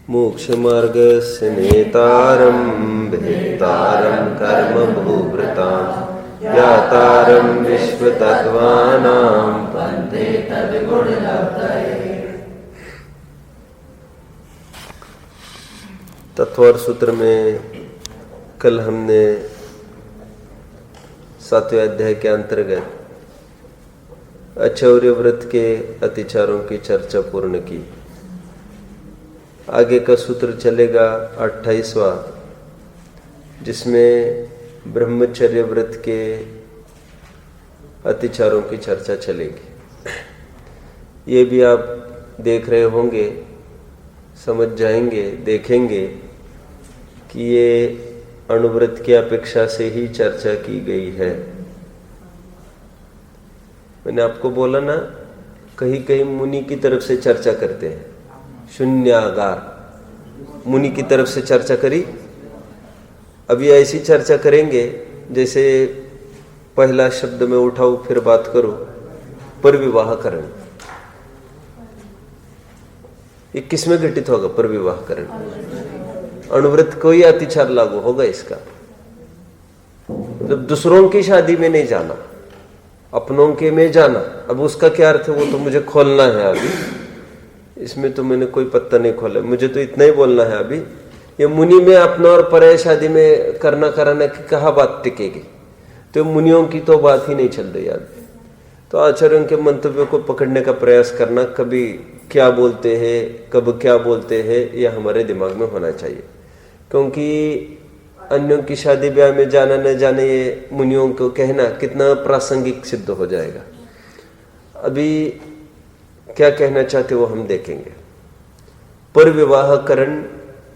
मोक्षमार्गस्य नेतारं भेत्तारं कर्मभूभृतां ज्ञातारं विश्वतत्त्वानां वन्दे तद्गुणलब्धये। तत्वार सूत्र में कल हमने 7वें अध्याय के अंतर्गत अचौर्य व्रत के अतिचारों की चर्चा पूर्ण की। आगे का सूत्र चलेगा 28वां, जिसमें ब्रह्मचर्य व्रत के अतिचारों की चर्चा चलेगी। ये भी आप देख रहे होंगे, समझ जाएंगे, देखेंगे कि ये अणुव्रत की अपेक्षा से ही चर्चा की गई है। मैंने आपको बोला ना, कहीं कहीं मुनि की तरफ से चर्चा करते हैं, शून्यागार मुनि की तरफ से चर्चा करी। अभी ऐसी चर्चा करेंगे जैसे पहला शब्द में उठाओ फिर बात करो, पर विवाहकरण। ये किसमें घटित होगा? पर विवाहकरण। अणुव्रत को ही अतिचार लागू होगा इसका। मतलब दूसरों की शादी में नहीं जाना, अपनों के में जाना। अब उसका क्या अर्थ है वो तो मुझे खोलना है अभी, इसमें तो मैंने कोई पत्ता नहीं खोला, मुझे तो इतना ही बोलना है अभी। ये मुनि में अपना और पराय शादी में करना कराना की कहाँ बात टिकेगी? तो मुनियों की तो बात ही नहीं चल रही अभी। तो आचार्यों के मंतव्यों को पकड़ने का प्रयास करना, कभी क्या बोलते हैं कब क्या बोलते हैं, यह हमारे दिमाग में होना चाहिए। क्योंकि अन्यों की शादी ब्याह में जाना न जाने ये मुनियों को कहना कितना प्रासंगिक सिद्ध हो जाएगा। अभी क्या कहना चाहते वो हम देखेंगे। पर विवाहकरण,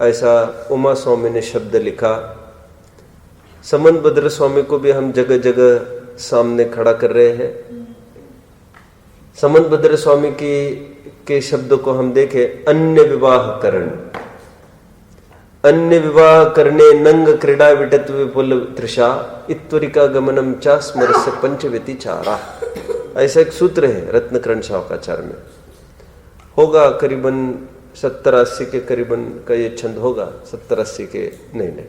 ऐसा उमा स्वामी ने शब्द लिखा। समन भद्र स्वामी को भी हम जगह जगह सामने खड़ा कर रहे हैं। समन भद्र स्वामी के शब्द को हम देखें, अन्य विवाहकरण। अन्य विवाह करने नंग क्रीड़ा विटत विपुल तृषा इत्वरिका गमनम चा स्मरस्य पंचव्यति चारा। ऐसा एक सूत्र है रत्नकरण शावकाचार्य में। होगा करीबन 70-80 के करीबन का ये छंद होगा। 70-80 के नहीं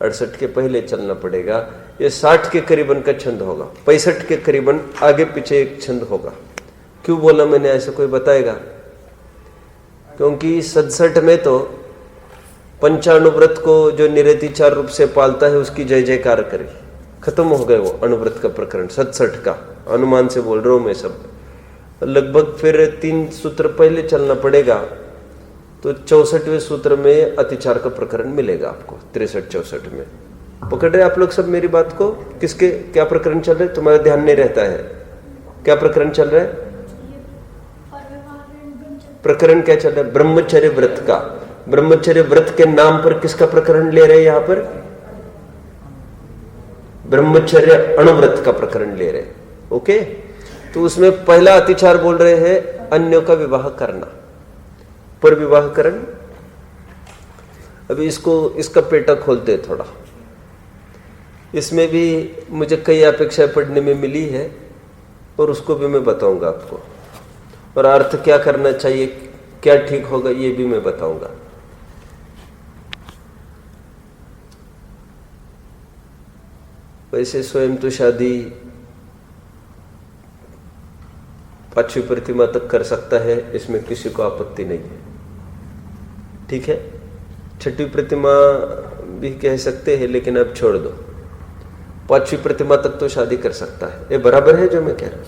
68 के पहले चलना पड़ेगा। ये 60 के करीबन का छंद होगा। 65 के करीबन आगे पीछे एक छंद होगा। क्यों बोला मैंने ऐसा, कोई बताएगा? क्योंकि 67 में तो पंचाणुव्रत को जो निरतिचार रूप से पालता है उसकी जय जयकार करी, खत्म हो गए वो अणुव्रत का प्रकरण। 67 का अनुमान से बोल रहा हूं मैं सब। लगभग फिर 3 सूत्र पहले चलना पड़ेगा, तो 64वें सूत्र में अतिचार का प्रकरण मिलेगा आपको। 63-64 में पकड़ रहे आप लोग सब मेरी बात को? किसके क्या प्रकरण चल रहे? तुम्हारा ध्यान नहीं रहता है। क्या प्रकरण चल रहा है? प्रकरण क्या चल रहा है? ब्रह्मचर्य व्रत का। ब्रह्मचर्य व्रत के नाम पर किसका प्रकरण ले रहे हैं यहां पर? ब्रह्मचर्य अणुव्रत का प्रकरण ले रहे हैं। ओके, तो उसमें पहला अतिचार बोल रहे हैं अन्यों का विवाह करना, पर विवाहकरण। अभी इसका पेटा खोलते हैं थोड़ा। इसमें भी मुझे कई अपेक्षाएं पढ़ने में मिली है और उसको भी मैं बताऊंगा आपको। और अर्थ क्या करना चाहिए, क्या ठीक होगा, ये भी मैं बताऊंगा। वैसे स्वयं तो शादी 5वीं प्रतिमा तक कर सकता है, इसमें किसी को आपत्ति नहीं है, ठीक है। 6वीं प्रतिमा भी कह सकते हैं, लेकिन अब छोड़ दो। 5वीं प्रतिमा तक तो शादी कर सकता है, ये बराबर है जो मैं कह रहा हूं।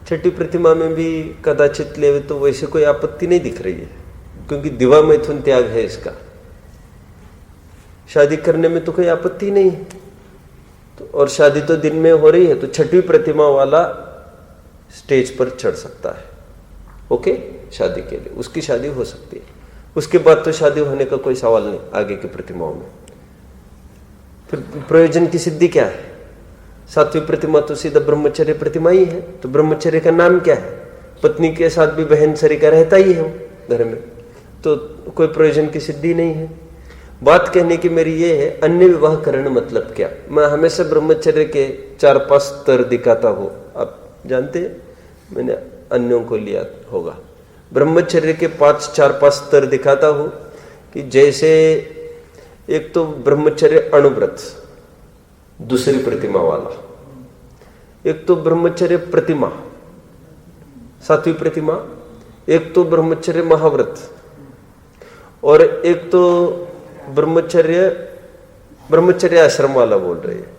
6वीं प्रतिमा में भी कदाचित ले तो वैसे कोई आपत्ति नहीं दिख रही है, क्योंकि दिवा मैथुन त्याग है इसका। शादी करने में तो कोई आपत्ति नहीं है, तो और शादी तो दिन में हो रही है, तो 6वीं प्रतिमा वाला स्टेज पर चढ़ सकता है। ओके, शादी के लिए उसकी शादी हो सकती है। उसके बाद तो शादी होने का कोई सवाल नहीं आगे की प्रतिमाओं में। फिर प्रयोजन की सिद्धि क्या है? 7वीं प्रतिमा तो सीधा ब्रह्मचर्य प्रतिमा ही है। तो ब्रह्मचर्य का नाम क्या है? पत्नी के साथ भी बहन सरिका रहता ही है वो घर में, तो कोई प्रयोजन की सिद्धि नहीं है। बात कहने की मेरी ये है, अन्य विवाह करण मतलब क्या? मैं हमेशा ब्रह्मचर्य के 4-5 स्तर दिखाता हूं। आप जानते हैं, मैंने अन्यों को लिया होगा। ब्रह्मचर्य के 4-5 स्तर दिखाता हूं कि जैसे एक तो ब्रह्मचर्य अणुव्रत, दूसरी प्रतिमा वाला, एक तो ब्रह्मचर्य प्रतिमा, 7वीं प्रतिमा, एक तो ब्रह्मचर्य महाव्रत, और एक तो ब्रह्मचर्य आश्रम वाला बोल रहे हैं,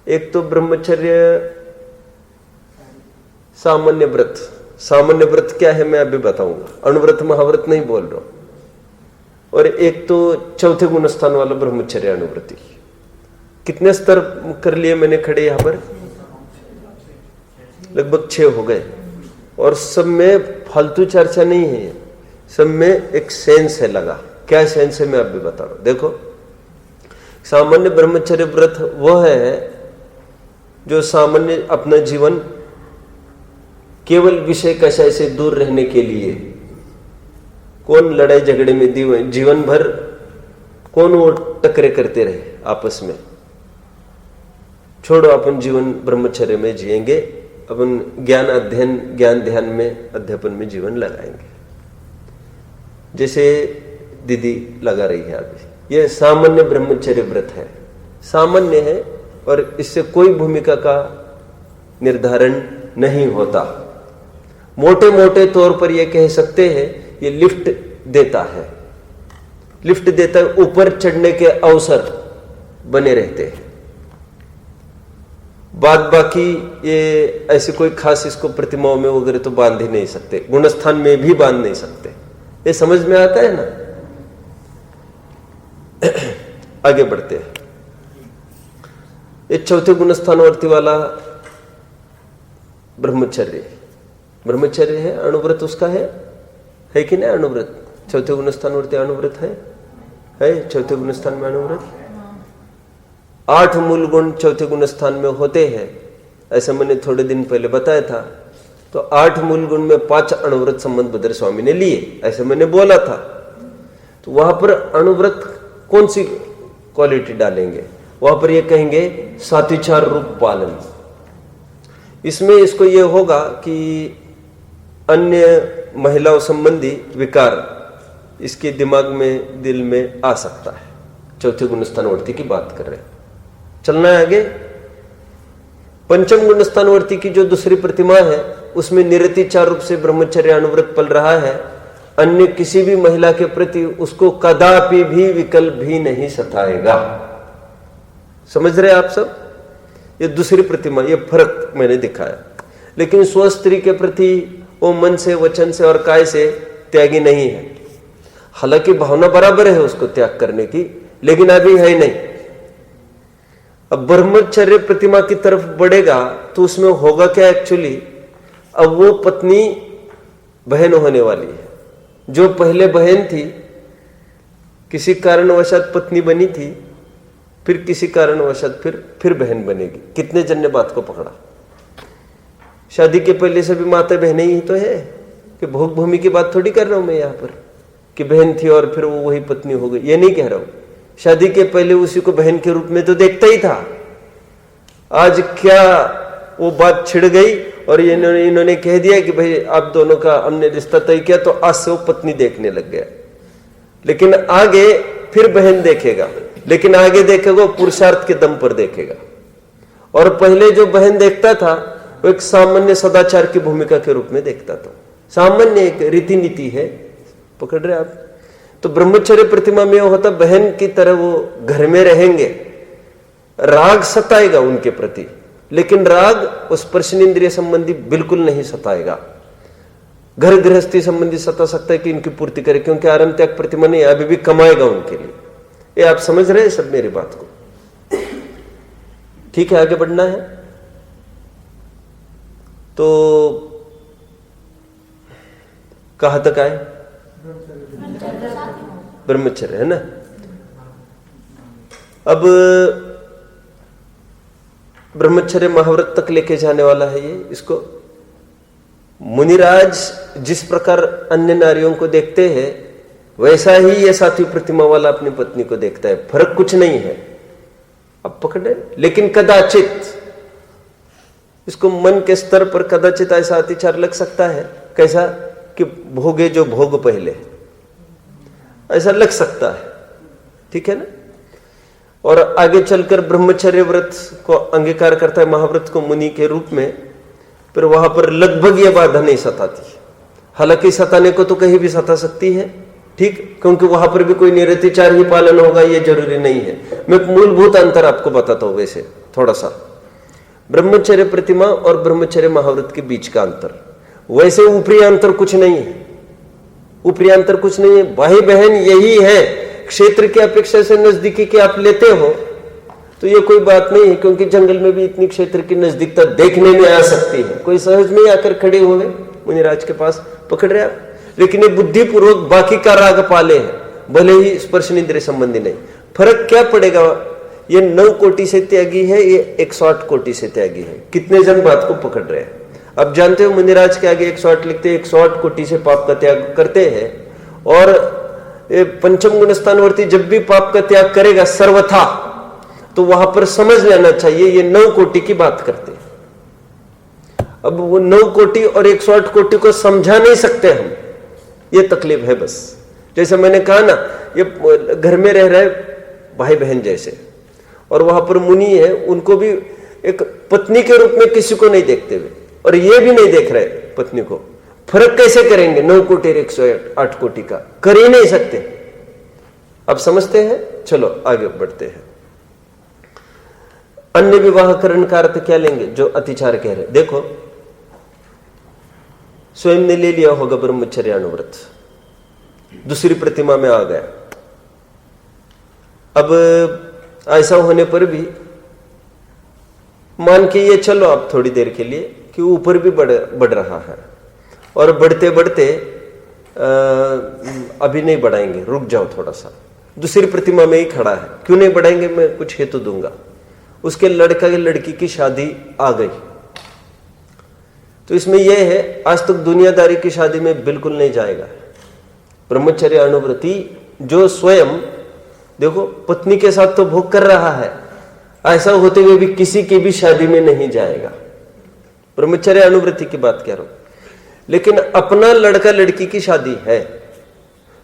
एक तो ब्रह्मचर्य सामान्य व्रत। सामान्य व्रत क्या है मैं अभी बताऊंगा, अणुव्रत महाव्रत नहीं बोल रहा हूं। और एक तो चौथे गुणस्थान वाला ब्रह्मचर्य अणुव्रति। कितने स्तर कर लिए मैंने खड़े यहां पर? लगभग 6 हो गए। और सब में फालतू चर्चा नहीं है, सब में एक सेंस है लगा। क्या सेंस है मैं अभी बता रहा हूं। देखो, सामान्य ब्रह्मचर्य व्रत वो है जो सामान्य अपना जीवन केवल विषय कषाय से दूर रहने के लिए, कौन लड़ाई झगड़े में जीवन भर कौन वो टकरे करते रहे आपस में, छोड़ो, अपन जीवन ब्रह्मचर्य में जिएंगे, अपन ज्ञान अध्ययन, ज्ञान ध्यान में, अध्यापन में जीवन लगाएंगे। जैसे दीदी लगा रही है अभी, यह सामान्य ब्रह्मचर्य व्रत है, सामान्य है और इससे कोई भूमिका का निर्धारण नहीं होता। मोटे मोटे तौर पर यह कह सकते हैं ये लिफ्ट देता है, लिफ्ट देता है, ऊपर चढ़ने के अवसर बने रहते हैं। बाद बाकी ये ऐसे कोई खास इसको प्रतिमाओं में वगैरह तो बांध ही नहीं सकते, गुणस्थान में भी बांध नहीं सकते। ये समझ में आता है ना? आगे बढ़ते हैं। ये चौथे गुणस्थानवर्ती वाला ब्रह्मचर्य है, अणुव्रत उसका है कि नहीं? अणुव्रत चौथे गुणस्थानवर्ती अणुव्रत है चौथे गुणस्थान में अणुव्रत। 8 मूल गुण चौथे गुणस्थान में होते हैं, ऐसा मैंने थोड़े दिन पहले बताया था। तो 8 मूल गुण में 5 अणुव्रत संबंध भद्र स्वामी ने लिए, ऐसे मैंने बोला था। तो वहां पर अणुव्रत कौन सी क्वालिटी डालेंगे? वहां पर ये कहेंगे सातिचार रूप पालन। इसमें इसको ये होगा कि अन्य महिलाओं संबंधी विकार इसके दिमाग में, दिल में आ सकता है। चौथे गुणस्थानवर्ती की बात कर रहे हैं, चलना है आगे। पंचम गुणस्थानवर्ती की जो दूसरी प्रतिमा है उसमें निरतिचार रूप से ब्रह्मचर्य अणुव्रत पल रहा है। अन्य किसी भी महिला के प्रति उसको कदापि भी विकल्प भी नहीं सताएगा। समझ रहे आप सब? ये दूसरी प्रतिमा, ये फर्क मैंने दिखाया। लेकिन स्व स्त्री के प्रति वो मन से, वचन से और काय से त्यागी नहीं है। हालांकि भावना बराबर है उसको त्याग करने की, लेकिन अभी है नहीं। अब ब्रह्मचर्य प्रतिमा की तरफ बढ़ेगा तो उसमें होगा क्या एक्चुअली? अब वो पत्नी बहन होने वाली है। जो पहले बहन थी, किसी कारणवशात पत्नी बनी थी, फिर किसी कारणवशात फिर बहन बनेगी। कितने जन ने बात को पकड़ा? शादी के पहले सभी माता बहनें ही तो है, कि भोग भूमि की बात थोड़ी कर रहा हूं मैं यहां पर कि बहन थी और फिर वो वही पत्नी हो गई, ये नहीं कह रहा हूं। शादी के पहले उसी को बहन के रूप में तो देखता ही था। आज क्या वो बात छिड़ गई और इन्होंने कह दिया कि भाई आप दोनों का हमने रिश्ता तय किया, तो आज से वो पत्नी देखने लग गया। लेकिन आगे फिर बहन देखेगा, लेकिन आगे देखेगा वो पुरुषार्थ के दम पर देखेगा। और पहले जो बहन देखता था वो एक सामान्य सदाचार की भूमिका के रूप में देखता था। सामान्य एक रीति नीति है, पकड़ रहे आप? तो ब्रह्मचर्य प्रतिमा में होता बहन की तरह वो घर में रहेंगे, राग सताएगा उनके प्रति, लेकिन राग उस स्पर्शन इंद्रिय संबंधी बिल्कुल नहीं सताएगा। घर गृहस्थी संबंधी सता सकता है कि इनकी पूर्ति करे, क्योंकि आरंभ त्याग प्रतिमा नहीं, अभी भी कमाएगा उनके लिए। ये आप समझ रहे हैं सब मेरी बात को? ठीक है, आगे बढ़ना है। तो कहां तक आए? ब्रह्मचर्य है ना। अब ब्रह्मचर्य महाव्रत तक लेके जाने वाला है ये। इसको मुनिराज जिस प्रकार अन्य नारियों को देखते हैं वैसा ही ये 7वीं प्रतिमा वाला अपनी पत्नी को देखता है। फर्क कुछ नहीं है, अब पकड़े। लेकिन कदाचित इसको मन के स्तर पर कदाचित ऐसा अतिचार लग सकता है। कैसा? कि भोगे जो भोग पहले, ऐसा लग सकता है, ठीक है ना। और आगे चलकर ब्रह्मचर्य व्रत को अंगीकार करता है महाव्रत को मुनि के रूप में, फिर वहां पर लगभग ये बाधा नहीं सताती। हालांकि सताने को तो कहीं भी सता सकती है, ठीक, क्योंकि वहां पर भी कोई निरतिचार ही पालन होगा ये जरूरी नहीं है। मैं एक मूलभूत अंतर आपको बताता हूं वैसे थोड़ा सा, ब्रह्मचर्य प्रतिमा और ब्रह्मचर्य महाव्रत के बीच का अंतर। वैसे ऊपरी अंतर कुछ नहीं है, ऊपरी अंतर कुछ नहीं है, भाई बहन यही है। क्षेत्र की अपेक्षा से नजदीकी के आप लेते हो तो ये कोई बात नहीं है, क्योंकि जंगल में भी इतनी क्षेत्र की नजदीकता देखने में आ सकती है। कोई सहज में आकर खड़े हुए मुनिराज के पास पकड़ रहे आप, लेकिन ये बुद्धिपूर्वक बाकी का राग पाले हैं, भले ही स्पर्श इंद्रिय संबंधी नहीं। फर्क क्या पड़ेगा, ये 9 कोटि से त्यागी है, ये 108 कोटि से त्यागी है। कितने जन बात को पकड़ रहे हैं। अब जानते हो मुनिराज के आगे 108 लिखते हैं, 108 कोटि से पाप का त्याग करते हैं। और पंचम गुण स्थानवर्ती जब भी पाप का त्याग करेगा सर्वथा, तो वहां पर समझ लेना चाहिए ये 9 कोटि की बात करते हैं। अब वो 9 कोटि और 108 कोटि को समझा नहीं सकते हम, ये तकलीफ है बस। जैसे मैंने कहा ना, ये घर में रह रहे भाई बहन जैसे, और वहां पर मुनि है, उनको भी एक पत्नी के रूप में किसी को नहीं देखते हुए, और ये भी नहीं देख रहे पत्नी को। फर्क कैसे करेंगे 9 कोटि और 108 कोटि का? कर ही नहीं सकते। अब समझते हैं, चलो आगे बढ़ते हैं। अन्य विवाहकरण का अर्थ क्या लेंगे जो अतिचार कह रहे? देखो, स्वयं ने ले लिया होगा ब्रह्मचर्य अनुव्रत, दूसरी प्रतिमा में आ गया। अब ऐसा होने पर भी मान के ये चलो आप थोड़ी देर के लिए कि ऊपर भी बढ़ रहा है, और बढ़ते बढ़ते अभी नहीं बढ़ाएंगे, रुक जाओ थोड़ा सा, दूसरी प्रतिमा में ही खड़ा है। क्यों नहीं बढ़ाएंगे, मैं कुछ हेतु दूंगा। उसके लड़का की लड़की की शादी आ गई, तो इसमें यह है, आज तक दुनियादारी की शादी में बिल्कुल नहीं जाएगा। ब्रह्मचर्य अनुव्रती जो स्वयं देखो पत्नी के साथ तो भोग कर रहा है, ऐसा होते हुए भी किसी की भी शादी में नहीं जाएगा। ब्रह्मचर्य अनुव्रती की बात कह रहा हूं। लेकिन अपना लड़का लड़की की शादी है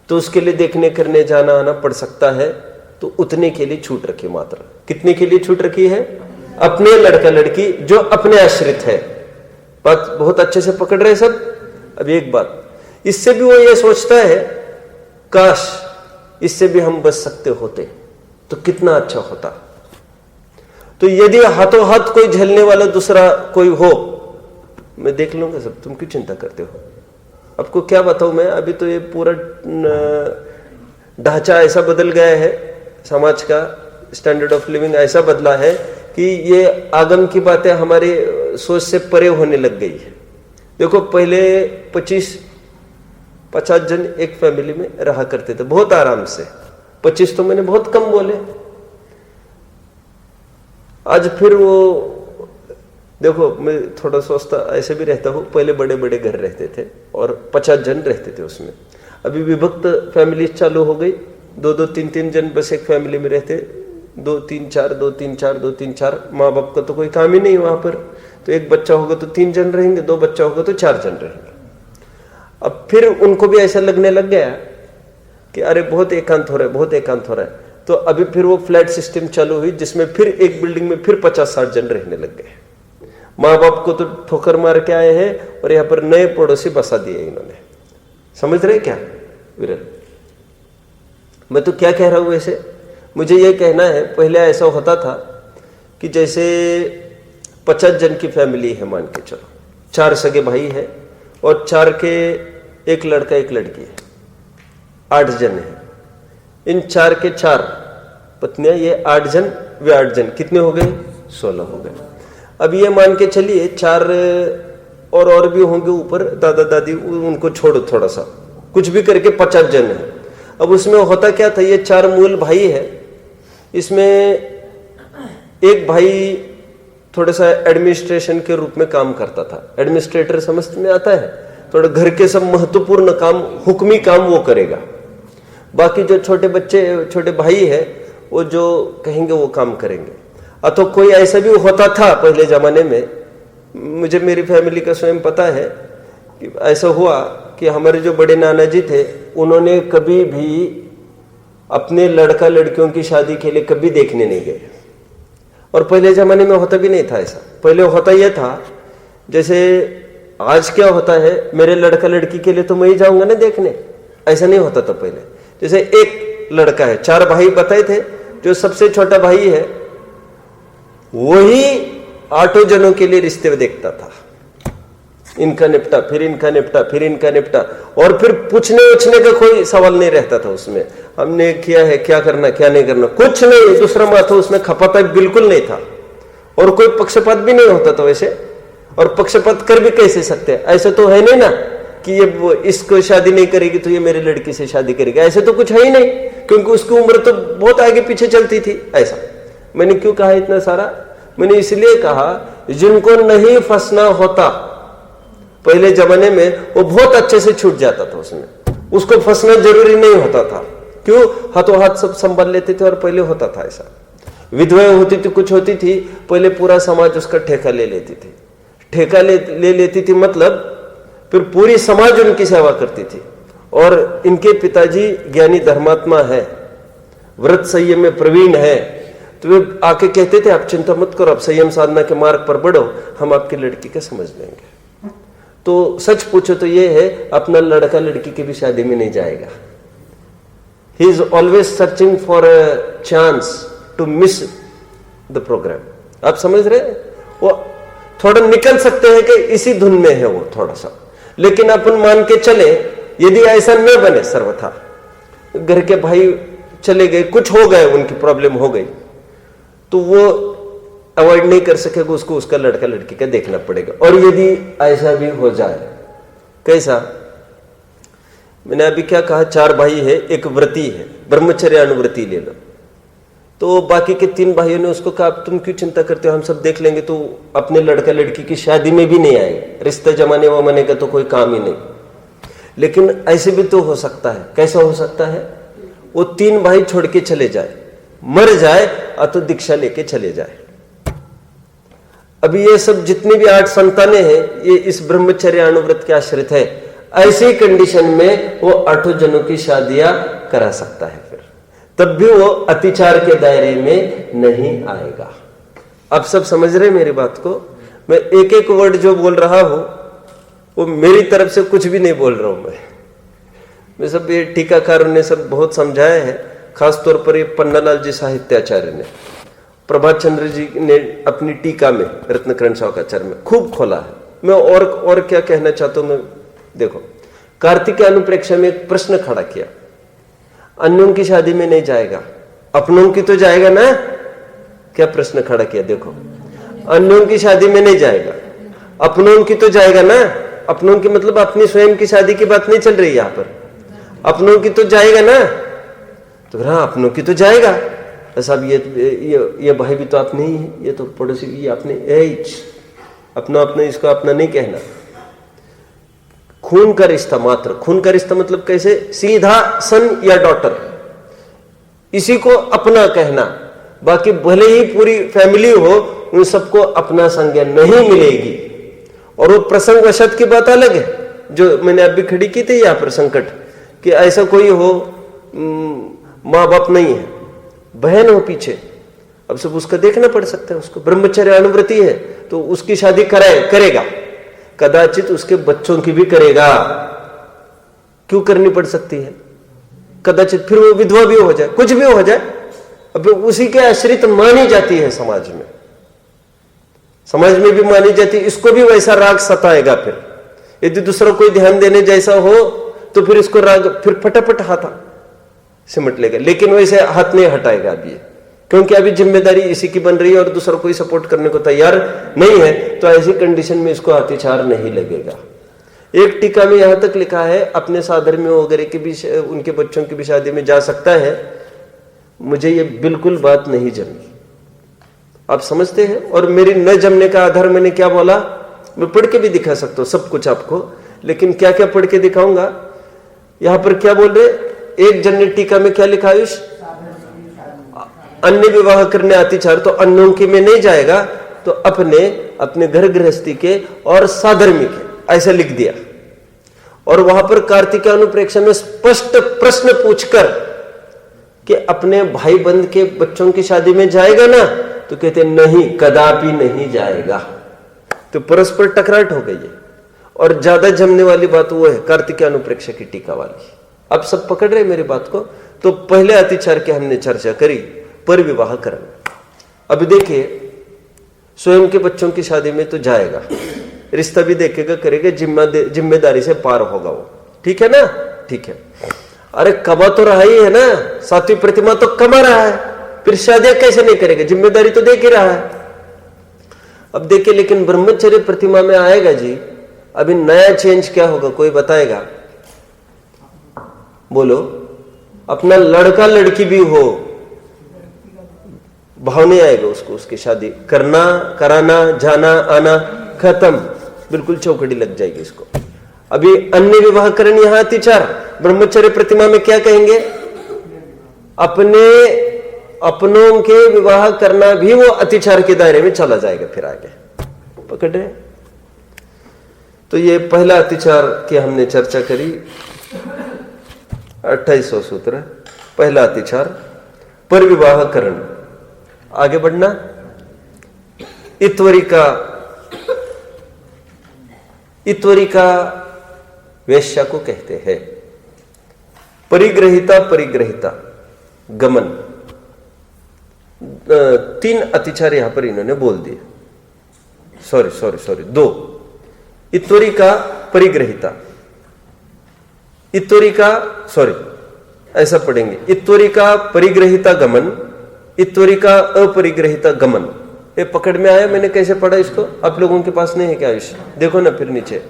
तो उसके लिए देखने करने जाना आना पड़ सकता है, तो उतने के लिए छूट रखी मात्र। कितने के लिए छूट रखी है? अपने लड़का लड़की जो अपने आश्रित है। बात बहुत अच्छे से पकड़ रहे सब। अब एक बात, इससे भी वो ये सोचता है, काश इससे भी हम बच सकते होते तो कितना अच्छा होता। तो यदि हाथों हाथ कोई झेलने वाला दूसरा कोई हो, मैं देख लूंगा सब, तुम क्यों चिंता करते हो? आपको क्या बताऊं मैं, अभी तो ये पूरा ढांचा ऐसा बदल गया है, समाज का स्टैंडर्ड ऑफ लिविंग ऐसा बदला है कि ये आगम की बातें हमारी सोच से परे होने लग गई है। देखो, पहले 25-50 जन एक फैमिली में रहा करते थे बहुत आराम से। 25 तो मैंने बहुत कम बोले। आज फिर वो देखो, मैं थोड़ा सोचता ऐसे भी रहता हूँ, पहले बड़े बड़े घर रहते थे और 50 जन रहते थे उसमें। अभी विभक्त फैमिली चालू हो गई, 2-2, 3-3 जन बस एक फैमिली में रहते, 2-3-4, 2-3-4, 2-3-4। माँ बाप का तो कोई काम ही नहीं वहां पर। तो एक बच्चा होगा तो 3 जन रहेंगे, 2 बच्चा होगा तो 4 जन रहेंगे। अब फिर उनको भी ऐसा लगने लग गया कि अरे बहुत एकांत हो रहा है, बहुत एकांत हो रहा है। तो अभी फिर वो फ्लैट सिस्टम चालू हुई, जिसमें फिर एक बिल्डिंग में फिर 50-60 जन रहने लग गए। माँ बाप को तो ठोकर मार के आए हैं और यहाँ पर नए पड़ोसी बसा दिए इन्होंने। समझ रहे क्या विरल? मैं तो क्या कह रहा हूं वैसे, मुझे ये कहना है, पहले ऐसा होता था कि जैसे 50 जन की फैमिली है, मान के चलो, 4 सगे भाई है और 4 के एक लड़का एक लड़की है, 8 जन है। इन 4 के 4 पत्नियां, ये 8 जन, वे 8 जन, कितने हो गए? 16 हो गए। अब ये मान के चलिए 4 और भी होंगे ऊपर, दादा दादी, उनको छोड़ो थोड़ा सा, कुछ भी करके 50 जन है। अब उसमें होता क्या था, ये 4 मूल भाई है, इसमें एक भाई थोड़ा सा एडमिनिस्ट्रेशन के रूप में काम करता था। एडमिनिस्ट्रेटर समझ में आता है, थोड़ा घर के सब महत्वपूर्ण काम, हुक्मी काम वो करेगा। बाकी जो छोटे बच्चे, छोटे भाई है, वो जो कहेंगे वो काम करेंगे। तो कोई ऐसा भी होता था पहले जमाने में, मुझे मेरी फैमिली का स्वयं पता है कि ऐसा हुआ कि हमारे जो बड़े नाना जी थे उन्होंने कभी भी अपने लड़का लड़कियों की शादी के लिए कभी देखने नहीं गए। और पहले जमाने में होता भी नहीं था ऐसा। पहले होता यह था, जैसे आज क्या होता है, मेरे लड़का लड़की के लिए तो मैं ही जाऊंगा ना देखने, ऐसा नहीं होता था पहले। जैसे एक लड़का है, 4 भाई बताए थे, जो सबसे छोटा भाई है वही 8 जनों के लिए रिश्ते देखता था। इनका निपटा, फिर इनका निपटा, फिर इनका निपटा, और फिर पूछने उछने का कोई सवाल नहीं रहता था उसमें। हमने किया है, क्या करना क्या नहीं करना, कुछ नहीं, दूसरा माथा उसमें खपाता बिल्कुल नहीं था। और कोई पक्षपात भी नहीं होता था वैसे, और पक्षपात कर भी कैसे सकते हैं, ऐसा तो है नहीं ना कि ये इसको शादी नहीं करेगी तो ये मेरी लड़की से शादी करेगी, ऐसे तो कुछ है ही नहीं, क्योंकि उसकी उम्र तो बहुत आगे पीछे चलती थी। ऐसा मैंने क्यों कहा इतना सारा? मैंने इसलिए कहा जिनको नहीं फंसना होता पहले जमाने में, वो बहुत अच्छे से छूट जाता था उसमें, उसको फंसना जरूरी नहीं होता था। क्यों? हाथों हाथ सब संभाल लेते थे। और पहले होता था ऐसा, विधवाएं होती थी, कुछ होती थी, पहले पूरा समाज उसका ठेका ले लेती थी। ठेका ले लेती थी मतलब फिर पूरी समाज उनकी सेवा करती थी। और इनके पिताजी ज्ञानी धर्मात्मा है, व्रत संयम में प्रवीण है, तो वे आके कहते थे आप चिंता मत करो, आप संयम साधना के मार्ग पर बढ़ो, हम आपकी लड़की का समझ लेंगे। तो सच पूछो तो ये है, अपना लड़का लड़की की भी शादी में नहीं जाएगा। He is always searching for a chance to miss the programme. आप समझ रहे हैं? वो थोड़ा निकल सकते हैं कि इसी धुन में है वो थोड़ा सा, लेकिन अपन मान के चले यदि ऐसा न बने सर्वथा, घर के भाई चले गए, कुछ हो गए, उनकी प्रॉब्लम हो गई, तो वो अवॉइड नहीं कर सकेगा, उसको उसका लड़का लड़की का देखना पड़ेगा। और यदि ऐसा भी हो जाए, कैसा? मैंने अभी क्या कहा, 4 भाई है, एक व्रती है, ब्रह्मचर्य अनुव्रती ले लो, तो बाकी के 3 भाइयों ने उसको कहा तुम क्यों चिंता करते हो, हम सब देख लेंगे, तो अपने लड़का लड़की की शादी में भी नहीं आएंगे, रिश्ता जमाने वमाने का तो कोई काम ही नहीं। लेकिन ऐसे भी तो हो सकता है। कैसा हो सकता है? वो 3 भाई छोड़ के चले जाए, मर जाए, अतो दीक्षा लेके चले जाए। अभी ये सब जितनी भी 8 संतानें हैं, ये इस ब्रह्मचर्य अनुव्रत के आश्रित है। ऐसी कंडीशन में वो 8 जनों की शादियां करा सकता है, फिर तब भी वो अतिचार के दायरे में नहीं आएगा। आप सब समझ रहे मेरी बात को? मैं एक एक वर्ड जो बोल रहा हूं वो मेरी तरफ से कुछ भी नहीं बोल रहा हूं। मैं सब ये टीकाकारों ने सब बहुत समझाया है, खासतौर पर ये पन्नालाल जी साहित्याचार्य ने, प्रभात चंद्र जी ने अपनी टीका में, रत्नकरण शौकाचार्य में खूब खोला है। मैं और क्या कहना चाहता हूं, मैं देखो, कार्तिक के अनुप्रेक्षा में एक प्रश्न खड़ा किया, अन्यों की शादी में नहीं जाएगा, अपनों की तो जाएगा ना? क्या प्रश्न खड़ा किया? देखो, अन्यों की शादी में नहीं जाएगा, अपनों की तो जाएगा ना? अपनों की मतलब अपनी स्वयं की शादी की बात नहीं चल रही यहां पर, अपनों की तो जाएगा ना? तो हाँ, अपनों की तो जाएगा साहब, ये भाई भी तो अपने ही है, ये तो पड़ोसी भी अपने, अपना अपना, इसको अपना नहीं कहना। खून का रिश्ता मात्र, खून का रिश्ता मतलब कैसे? सीधा सन या डॉटर, इसी को अपना कहना। बाकी भले ही पूरी फैमिली हो, उन सबको अपना संज्ञा नहीं मिलेगी। और वो प्रसंग वशत की बात अलग है, जो मैंने अभी खड़ी की थी यहां पर संकट, कि ऐसा कोई हो माँ बाप नहीं है, बहन हो पीछे, अब सब उसका देखना पड़ सकता है। उसको ब्रह्मचर्य अनुव्रती है तो उसकी शादी करेगा, कदाचित उसके बच्चों की भी करेगा। क्यों करनी पड़ सकती है? कदाचित फिर वो विधवा भी हो जाए, कुछ भी हो जाए, अब उसी के आश्रित मानी जाती है समाज में, समाज में भी मानी जाती है। इसको भी वैसा राग सताएगा। फिर यदि दूसरा कोई ध्यान देने जैसा हो तो फिर इसको राग फिर फटाफट हाथ सिमट लेगा, लेकिन वैसे हाथ नहीं हटाएगा अभी, क्योंकि अभी जिम्मेदारी इसी की बन रही है और दूसरा कोई सपोर्ट करने को तैयार नहीं है। तो ऐसी कंडीशन में इसको अतिचार नहीं लगेगा। एक टीका में यहां तक लिखा है, अपने साधर्मियों वगैरह की भी, उनके बच्चों की भी शादी में जा सकता है। मुझे ये बिल्कुल बात नहीं जमी, आप समझते हैं? और मेरी न जमने का आधार मैंने क्या बोला, मैं पढ़ के भी दिखा सकता हूं सब कुछ आपको, लेकिन क्या क्या पढ़ के दिखाऊंगा। यहां पर क्या बोल रहे, एक जन टीका में क्या लिखा, आयुष अन्य विवाह करने अतिचार, तो अन्यों के में नहीं जाएगा, तो अपने घर गृहस्थी के और साधर्मी के, ऐसा लिख दिया। और वहां पर कार्तिकानुप्रेक्षा में स्पष्ट प्रश्न पूछकर कि अपने भाई बंद के बच्चों की शादी में जाएगा ना, तो कहते नहीं, कदापि नहीं जाएगा। तो परस्पर टकराट हो गई है। और ज्यादा जमने वाली बात वो है कार्तिकानुप्रेक्षा की टीका वाली। अब सब पकड़ रहे मेरी बात को। तो पहले अतिचार की हमने चर्चा करी, पर विवाह करण। अब देखिए, स्वयं के बच्चों की शादी में तो जाएगा, रिश्ता भी देखेगा, करेगा, जिम्मेदारी से पार होगा वो, ठीक है ना? ठीक है। अरे कमा तो रहा ही है ना, सातवीं प्रतिमा तो कमा रहा है, फिर शादियां कैसे नहीं करेगा? जिम्मेदारी तो देख ही रहा है। अब देखिए, लेकिन ब्रह्मचर्य प्रतिमा में आएगा जी, अभी नया चेंज क्या होगा, कोई बताएगा? बोलो। अपना लड़का लड़की भी हो, भाव नहीं आएगा उसको, उसकी शादी करना, कराना, जाना आना खत्म, बिल्कुल चौकड़ी लग जाएगी इसको। अभी अन्य विवाह करण, यहां अतिचार। ब्रह्मचर्य प्रतिमा में क्या कहेंगे? अपनों के विवाह करना भी वो अतिचार के दायरे में चला जाएगा। फिर आगे पकड़ रहे? तो ये पहला अतिचार की हमने चर्चा करी, 28वां सूत्र, पहला अतिचार, पर विवाह करण। आगे बढ़ना। इत्वरिका वेश्या को कहते हैं। परिग्रहिता गमन, 3 अतिचार यहां पर इन्होंने बोल दिए। सॉरी 2। इत्वरिका परिग्रहिता, ऐसा पढ़ेंगे, इत्वरिका परिग्रहिता गमन, इत्वरिका अपरिग्रहिता गमन। ये पकड़ में आया? मैंने कैसे पढ़ा इसको? आप लोगों के पास नहीं है क्या आयुष? देखो ना फिर नीचे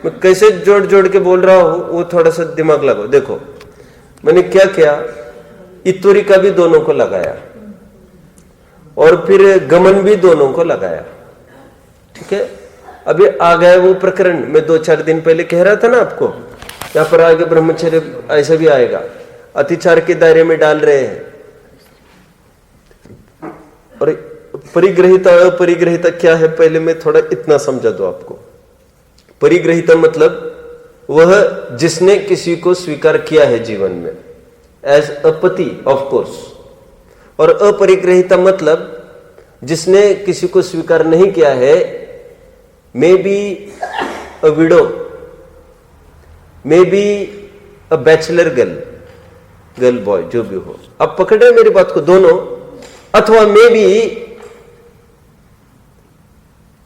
मैं कैसे जोड़ के बोल रहा हूं, वो थोड़ा सा दिमाग लगाओ। देखो मैंने क्या किया, इत्वरिका भी दोनों को लगाया और फिर गमन भी दोनों को लगाया, ठीक है? अभी आ गया वो प्रकरण मैं 2-4 दिन पहले कह रहा था ना आपको, यहां पर आगे ब्रह्मचर्य ऐसा भी आएगा, अतिचार के दायरे में डाल रहे हैं। और परिग्रहिता अपरिग्रहिता क्या है, पहले मैं थोड़ा इतना समझा दूं आपको। परिग्रहिता मतलब वह जिसने किसी को स्वीकार किया है जीवन में, एज अ पति ऑफ कोर्स। और अपरिग्रहिता मतलब जिसने किसी को स्वीकार नहीं किया है, may be a window, may be a bachelor girl boy, जो भी हो। अब पकड़ रहे मेरी बात को दोनों। अथवा may be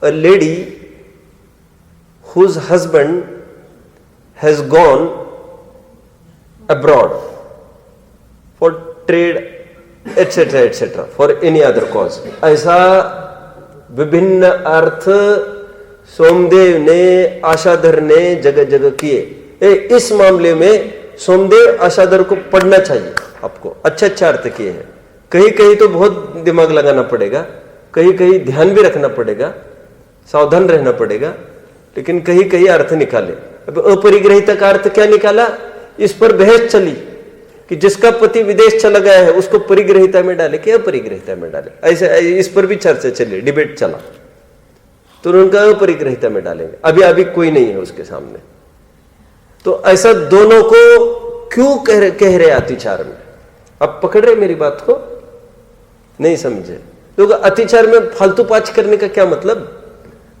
a lady whose husband has gone abroad for trade etc for any other cause। ऐसा विभिन्न अर्थ सोमदेव ने, आशाधर ने जगह जगह किए। इस मामले में सोमदेव आशाधर को पढ़ना चाहिए आपको, अच्छा अर्थ किए हैं। कहीं कहीं तो बहुत दिमाग लगाना पड़ेगा, कहीं कहीं ध्यान भी रखना पड़ेगा, सावधान रहना पड़ेगा, लेकिन कहीं कहीं अर्थ निकाले। अब अपरिग्रहिता का अर्थ क्या निकाला? इस पर बहस चली कि जिसका पति विदेश चला गया है उसको परिग्रहिता में डाले कि अपरिग्रहिता में डाले, ऐसे इस पर भी चर्चा चली, डिबेट चला। तो उनका अपरिग्रहिता में डालेंगे। अभी कोई नहीं है उसके सामने। तो ऐसा दोनों को क्यों कह रहे अतिचार में? अब पकड़ रहे मेरी बात को? नहीं समझे लोग? अतिचार में फालतू पाँच करने का क्या मतलब?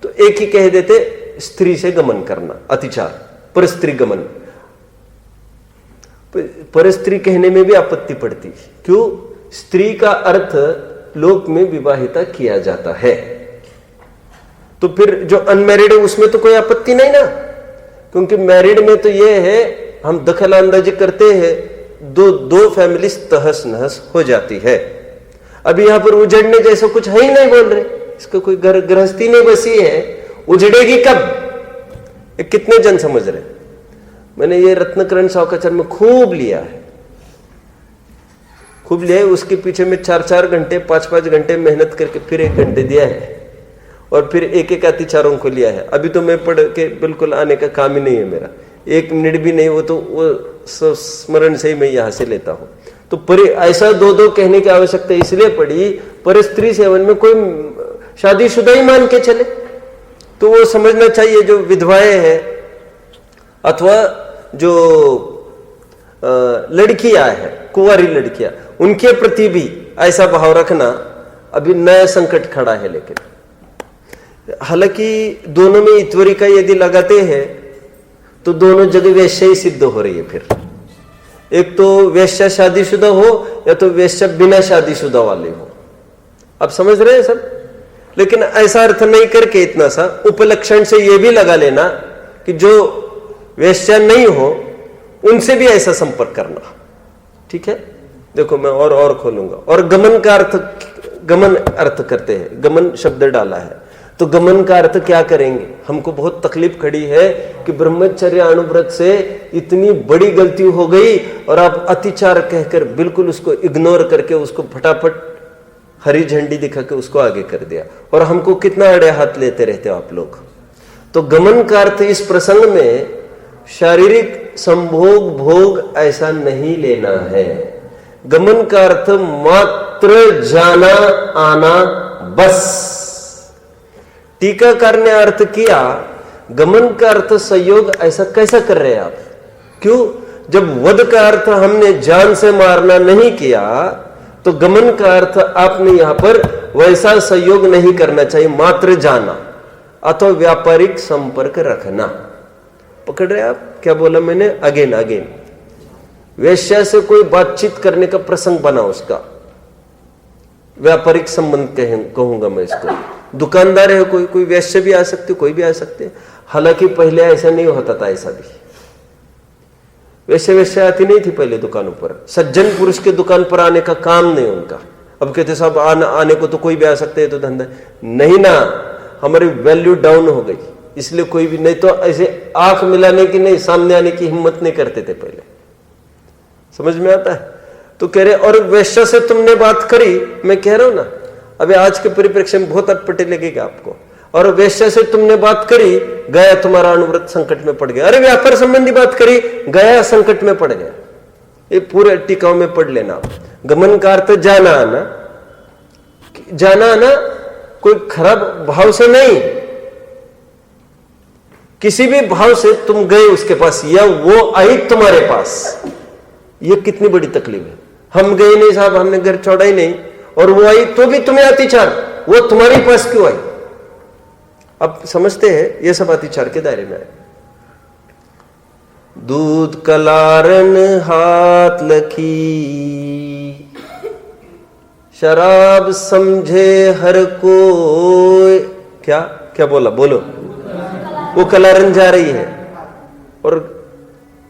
तो एक ही कह देते, स्त्री से गमन करना अतिचार, परस्त्री गमन। परस्त्री कहने में भी आपत्ति पड़ती। क्यों? स्त्री का अर्थ लोक में विवाहिता किया जाता है, तो फिर जो अनमैरिड है उसमें तो कोई आपत्ति नहीं ना, क्योंकि मैरिड में तो ये है हम दखल अंदाजी करते हैं, दो फैमिली तहस नहस हो जाती है। अभी यहां पर उजड़ने जैसा कुछ है ही नहीं बोल रहे, इसका कोई गृहस्थी नहीं बसी है, उजड़ेगी कब? कितने जन समझ रहे? मैंने ये रत्नकरण सावकाचार में खूब लिया है, उसके पीछे में 4-4 घंटे 5-5 घंटे मेहनत करके फिर 1 घंटे दिया है, और फिर एक अतिचारों को लिया है। अभी तो मैं पढ़ के बिल्कुल आने का काम ही नहीं है मेरा, 1 मिनट भी नहीं, वो स्मरण से ही मैं यहां से लेता हूं। तो ऐसा 2-2 कहने की आवश्यकता इसलिए पड़ी, पर स्त्री सेवन में कोई शादीशुदा ही मान के चले, तो वो समझना चाहिए जो विधवाएं हैं, अथवा जो लड़कियां हैं, कुंवारी लड़कियां, उनके प्रति भी ऐसा भाव रखना अभी नया संकट खड़ा है। लेकिन हालांकि दोनों में ईश्वरी का यदि लगाते हैं तो दोनों जगह वैश्य ही सिद्ध हो रही है। फिर एक तो वैश्य शादीशुदा हो या तो वैश्य बिना शादीशुदा वाले हो। आप समझ रहे हैं सब? लेकिन ऐसा अर्थ नहीं करके इतना सा उपलक्षण से यह भी लगा लेना कि जो वैश्य नहीं हो उनसे भी ऐसा संपर्क करना। ठीक है, देखो मैं और खोलूंगा। और गमन का अर्थ, गमन अर्थ करते हैं, गमन शब्द डाला है तो गमन का अर्थ क्या करेंगे? हमको बहुत तकलीफ खड़ी है कि ब्रह्मचर्य अनुव्रत से इतनी बड़ी गलती हो गई और आप अतिचार कहकर बिल्कुल उसको इग्नोर करके उसको फटाफट हरी झंडी दिखा के उसको आगे कर दिया। और हमको कितना अड़े हाथ लेते रहते हो आप लोग। तो गमन का अर्थ इस प्रसंग में शारीरिक संभोग भोग ऐसा नहीं लेना है। गमन का अर्थ मात्र जाना आना बस। टीकाकार ने अर्थ किया गमन का अर्थ संयोग, ऐसा कैसा कर रहे हैं आप? क्यों? जब वध का अर्थ हमने जान से मारना नहीं किया तो गमन का अर्थ आपने यहां पर वैसा संयोग नहीं करना चाहिए, मात्र जाना अथवा व्यापारिक संपर्क रखना। पकड़ रहे आप क्या बोला मैंने? अगेन अगेन वैश्या से कोई बातचीत करने का प्रसंग बना, उसका व्यापारिक संबंध कहूंगा मैं इसको। दुकानदार है कोई, कोई वैश्य भी आ सकते, कोई भी आ सकते। हालांकि पहले ऐसा नहीं होता था, ऐसा भी वैश्य आती नहीं थी पहले दुकानों पर। सज्जन पुरुष के दुकान पर आने का काम नहीं उनका। अब कहते साहब आने को तो कोई भी आ सकते है, तो धंधा नहीं ना। हमारी वैल्यू डाउन हो गई, इसलिए कोई भी नहीं। तो ऐसे आंख मिलाने की नहीं, सामने आने की हिम्मत नहीं करते थे पहले। समझ में आता है? तो कह रहे और वैश्य से तुमने बात करी, मैं कह रहा हूं ना, अभी आज के परिप्रेक्ष्य में बहुत अटपटे लगेगा आपको। और वैश्य से तुमने बात करी, गया तुम्हारा अनुव्रत संकट में पड़ गया। अरे व्यापार संबंधी बात करी, गया संकट में पड़ गया। ये पूरे टीकाओं में पढ़ लेना आप। गमन का अर्थ जाना आना, जाना आना कोई खराब भाव से नहीं, किसी भी भाव से तुम गए उसके पास या वो आई तुम्हारे पास। ये कितनी बड़ी तकलीफ है। हम गए नहीं साहब, हमने घर छोड़ा ही नहीं, और वो आई तो भी तुम्हें अतिचार, वो तुम्हारे पास क्यों आई? अब समझते हैं ये सब अतिचार के दायरे में आए। दूध कलारन हाथ लखी, शराब समझे हर कोई। क्या क्या बोला? बोलो। वो कलारन जा रही है और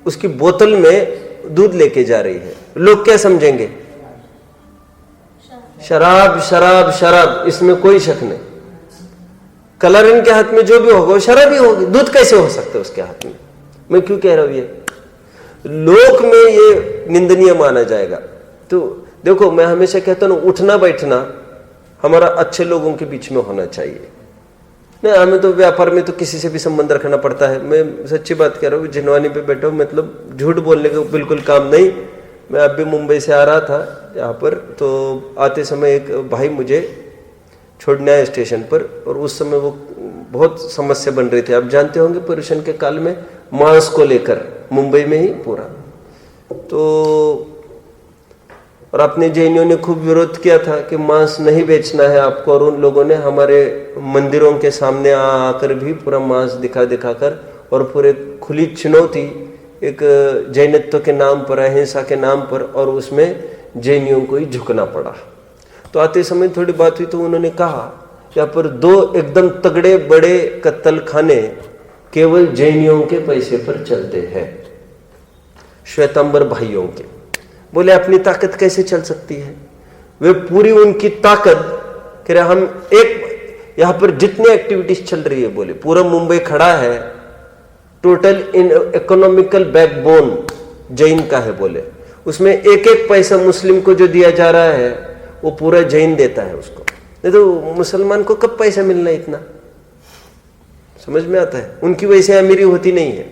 उसकी बोतल में दूध लेके जा रही है। लोग क्या समझेंगे? शराब शराब शराब, इसमें कोई शक नहीं। कलारन के हाथ में जो भी होगा वो शराब ही होगी। दूध कैसे हो सकता है उसके हाथ में? मैं क्यों कह रहा हूं? ये लोक में ये निंदनीय माना जाएगा। तो देखो मैं हमेशा कहता हूं उठना बैठना हमारा अच्छे लोगों के बीच में होना चाहिए। नहीं, हमें तो व्यापार में तो किसी से भी संबंध रखना पड़ता है। मैं सच्ची बात कह रहा हूँ, जिनवानी पे बैठा हूँ, मतलब झूठ बोलने का बिल्कुल काम नहीं। मैं अभी मुंबई से आ रहा था यहाँ पर, तो आते समय एक भाई मुझे छोड़ने आए स्टेशन पर, और उस समय वो बहुत समस्या बन रही थी। आप जानते होंगे पर्यूषण के काल में मांस को लेकर मुंबई में ही पूरा तो, और अपने जैनियों ने खूब विरोध किया था कि मांस नहीं बेचना है आपको। और उन लोगों ने हमारे मंदिरों के सामने आकर भी पूरा मांस दिखा दिखाकर और पूरे खुली चुनौती एक जैनत्व के नाम पर, अहिंसा के नाम पर, और उसमें जैनियों को ही झुकना पड़ा। तो आते समय थोड़ी बात हुई तो उन्होंने कहा यहाँ पर दो एकदम तगड़े बड़े कत्तल खाने केवल जैनियों के पैसे पर चलते हैं, श्वेतांबर भाइयों के। बोले अपनी ताकत कैसे चल सकती है? वे पूरी उनकी ताकत कह रहे हम एक यहाँ पर जितने एक्टिविटीज चल रही है, बोले पूरा मुंबई खड़ा है, टोटल इन इकोनॉमिकल बैकबोन जैन का है। बोले उसमें एक एक पैसा मुस्लिम को जो दिया जा रहा है वो पूरा जैन देता है उसको। नहीं तो मुसलमान को कब पैसा मिलना इतना? समझ में आता है? उनकी वैसे अमीरी होती नहीं है।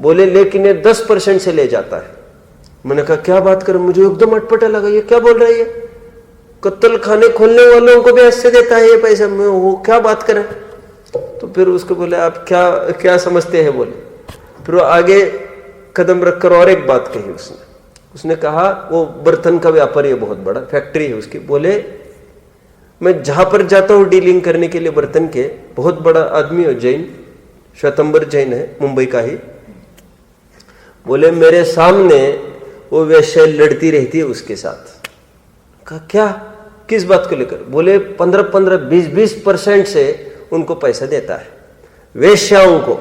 बोले लेकिन ये 10% से ले जाता है। मैंने कहा क्या बात करें? मुझे एकदम अटपटा लगा, ये क्या बोल रही है? कत्ल खाने खोलने वालों को भी ऐसे देता है ये पैसा? मैं वो क्या बात करें? तो फिर उसको बोले आप क्या क्या समझते हैं? बोले फिर वो आगे कदम रखकर और एक बात कही उसने कहा, वो बर्तन का व्यापारी है, बहुत बड़ा फैक्ट्री है उसकी। बोले मैं जहां पर जाता हूं डीलिंग करने के लिए बर्तन के, बहुत बड़ा आदमी हो, जैन, श्वेतंबर जैन है, मुंबई का ही। बोले मेरे सामने वो वैश्या लड़ती रहती है उसके साथ। कहा क्या, किस बात को लेकर? बोले 15-15, 20-20% से उनको पैसा देता है वेश्याओं को।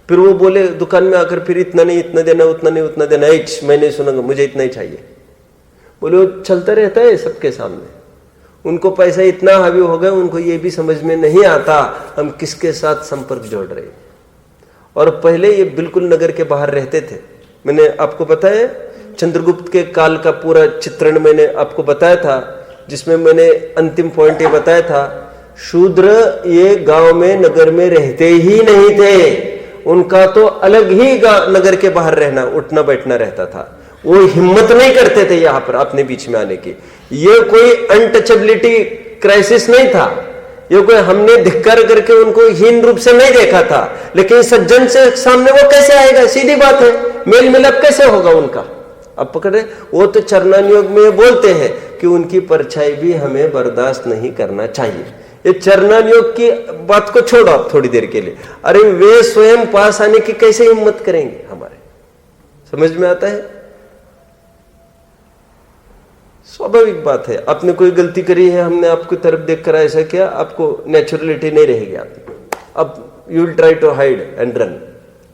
फिर वो बोले दुकान में आकर फिर इतना नहीं इतना देना, उतना नहीं उतना देना, मैं नहीं सुनूंगा, मुझे इतना ही चाहिए। बोले वो चलता रहता है सबके सामने। उनको पैसा इतना हावी हो गया, उनको ये भी समझ में नहीं आता हम किसके साथ संपर्क जोड़ रहे हैं। और पहले ये बिल्कुल नगर के बाहर रहते थे। मैंने आपको बताया चंद्रगुप्त के काल का पूरा चित्रण मैंने आपको बताया था, जिसमें मैंने अंतिम पॉइंट ये बताया था, शूद्र ये गांव में नगर में रहते ही नहीं थे। उनका तो अलग ही नगर के बाहर रहना, उठना बैठना रहता था। वो हिम्मत नहीं करते थे यहां पर अपने बीच में आने की। ये कोई अनटचेबिलिटी क्राइसिस नहीं था, ये कोई हमने धिक्कार करके उनको हीन रूप से नहीं देखा था। लेकिन सज्जन से सामने वो कैसे आएगा? सीधी बात है, मेल मिलाप कैसे होगा उनका? अब पकड़े, वो तो चरणानुयोग में बोलते हैं कि उनकी परछाई भी हमें बर्दाश्त नहीं करना चाहिए। ये चरणानुयोग की बात को छोड़ो आप थोड़ी देर के लिए। अरे वे स्वयं पास आने की कैसे हिम्मत करेंगे हमारे? समझ में आता है? स्वाभाविक बात है, आपने कोई गलती करी है, हमने आपकी तरफ देखकर ऐसा किया, आपको नेचुरलिटी नहीं रहेगी आपकी। अब you will try to hide and run.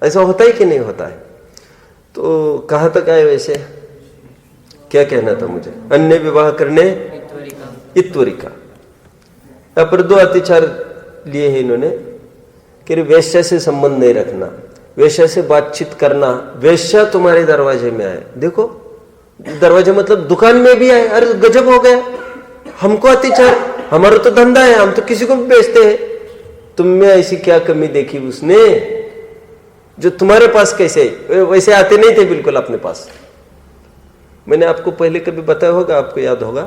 ऐसा होता है कि नहीं होता है? तो कहाँ तक आए वैसे? क्या कहना था मुझे? अन्य विवाह करने इत्वरिका। यहाँ पर 2 अतिचार लिए हैं इन्होंने कि वेश्या से संबंध नहीं रखना, वेश्या से बातचीत करना। वेश्या तुम्हारे दरवाजे में आए, देखो दरवाजे मतलब दुकान में भी आए, अरे गजब हो गया, हमको अतिचार, हमारा तो धंधा है, हम तो किसी को भी बेचते हैं। तुम में ऐसी क्या कमी देखी उसने जो तुम्हारे पास कैसे? वैसे आते नहीं थे बिल्कुल अपने पास। मैंने आपको पहले कभी बताया होगा, आपको याद होगा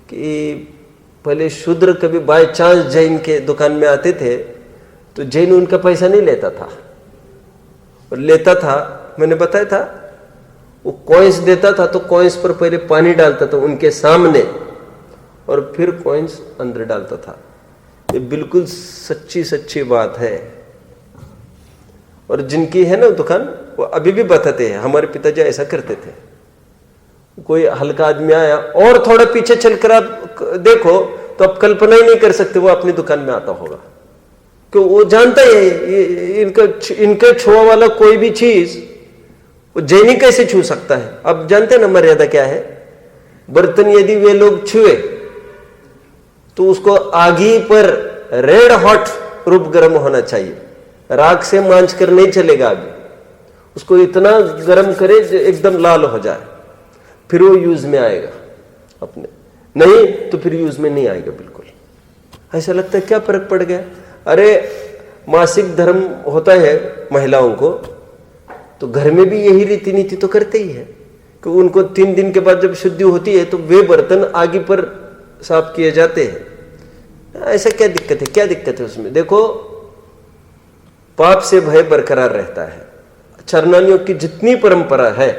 कि पहले शूद्र कभी बाय चांस जैन के दुकान में आते थे तो जैन उनका पैसा नहीं लेता था, और लेता था, मैंने बताया था, वो कॉइन्स देता था तो कॉइन्स पर पहले पानी डालता था उनके सामने और फिर कॉइन्स अंदर डालता था। ये बिल्कुल सच्ची बात है। और जिनकी है ना दुकान, वो अभी भी बताते हैं, हमारे पिताजी ऐसा करते थे। कोई हल्का आदमी आया और थोड़ा पीछे चलकर आप देखो तो आप कल्पना ही नहीं कर सकते वो अपनी दुकान में आता होगा, क्यों? वो जानता है इनका छुआ वाला कोई भी चीज वो जैनी कैसे छू सकता है। अब जानते हैं ना मर्यादा क्या है? बर्तन यदि वे लोग छुए तो उसको आगी पर रेड हॉट रूप गर्म होना चाहिए, राख से मांझ कर नहीं चलेगा। आगे उसको इतना गर्म करे एकदम लाल हो जाए, फिर वो यूज में आएगा अपने, नहीं तो फिर यूज में नहीं आएगा बिल्कुल। ऐसा लगता है क्या फर्क पड़ गया? अरे मासिक धर्म होता है महिलाओं को, तो घर में भी यही रीति नीति तो करते ही है कि उनको 3 दिन के बाद जब शुद्धि होती है तो वे बर्तन आगे पर साफ किए जाते हैं। ऐसा क्या दिक्कत है? क्या दिक्कत है उसमें? देखो, पाप से भय बरकरार रहता है। चरणानुयोग की जितनी परंपरा है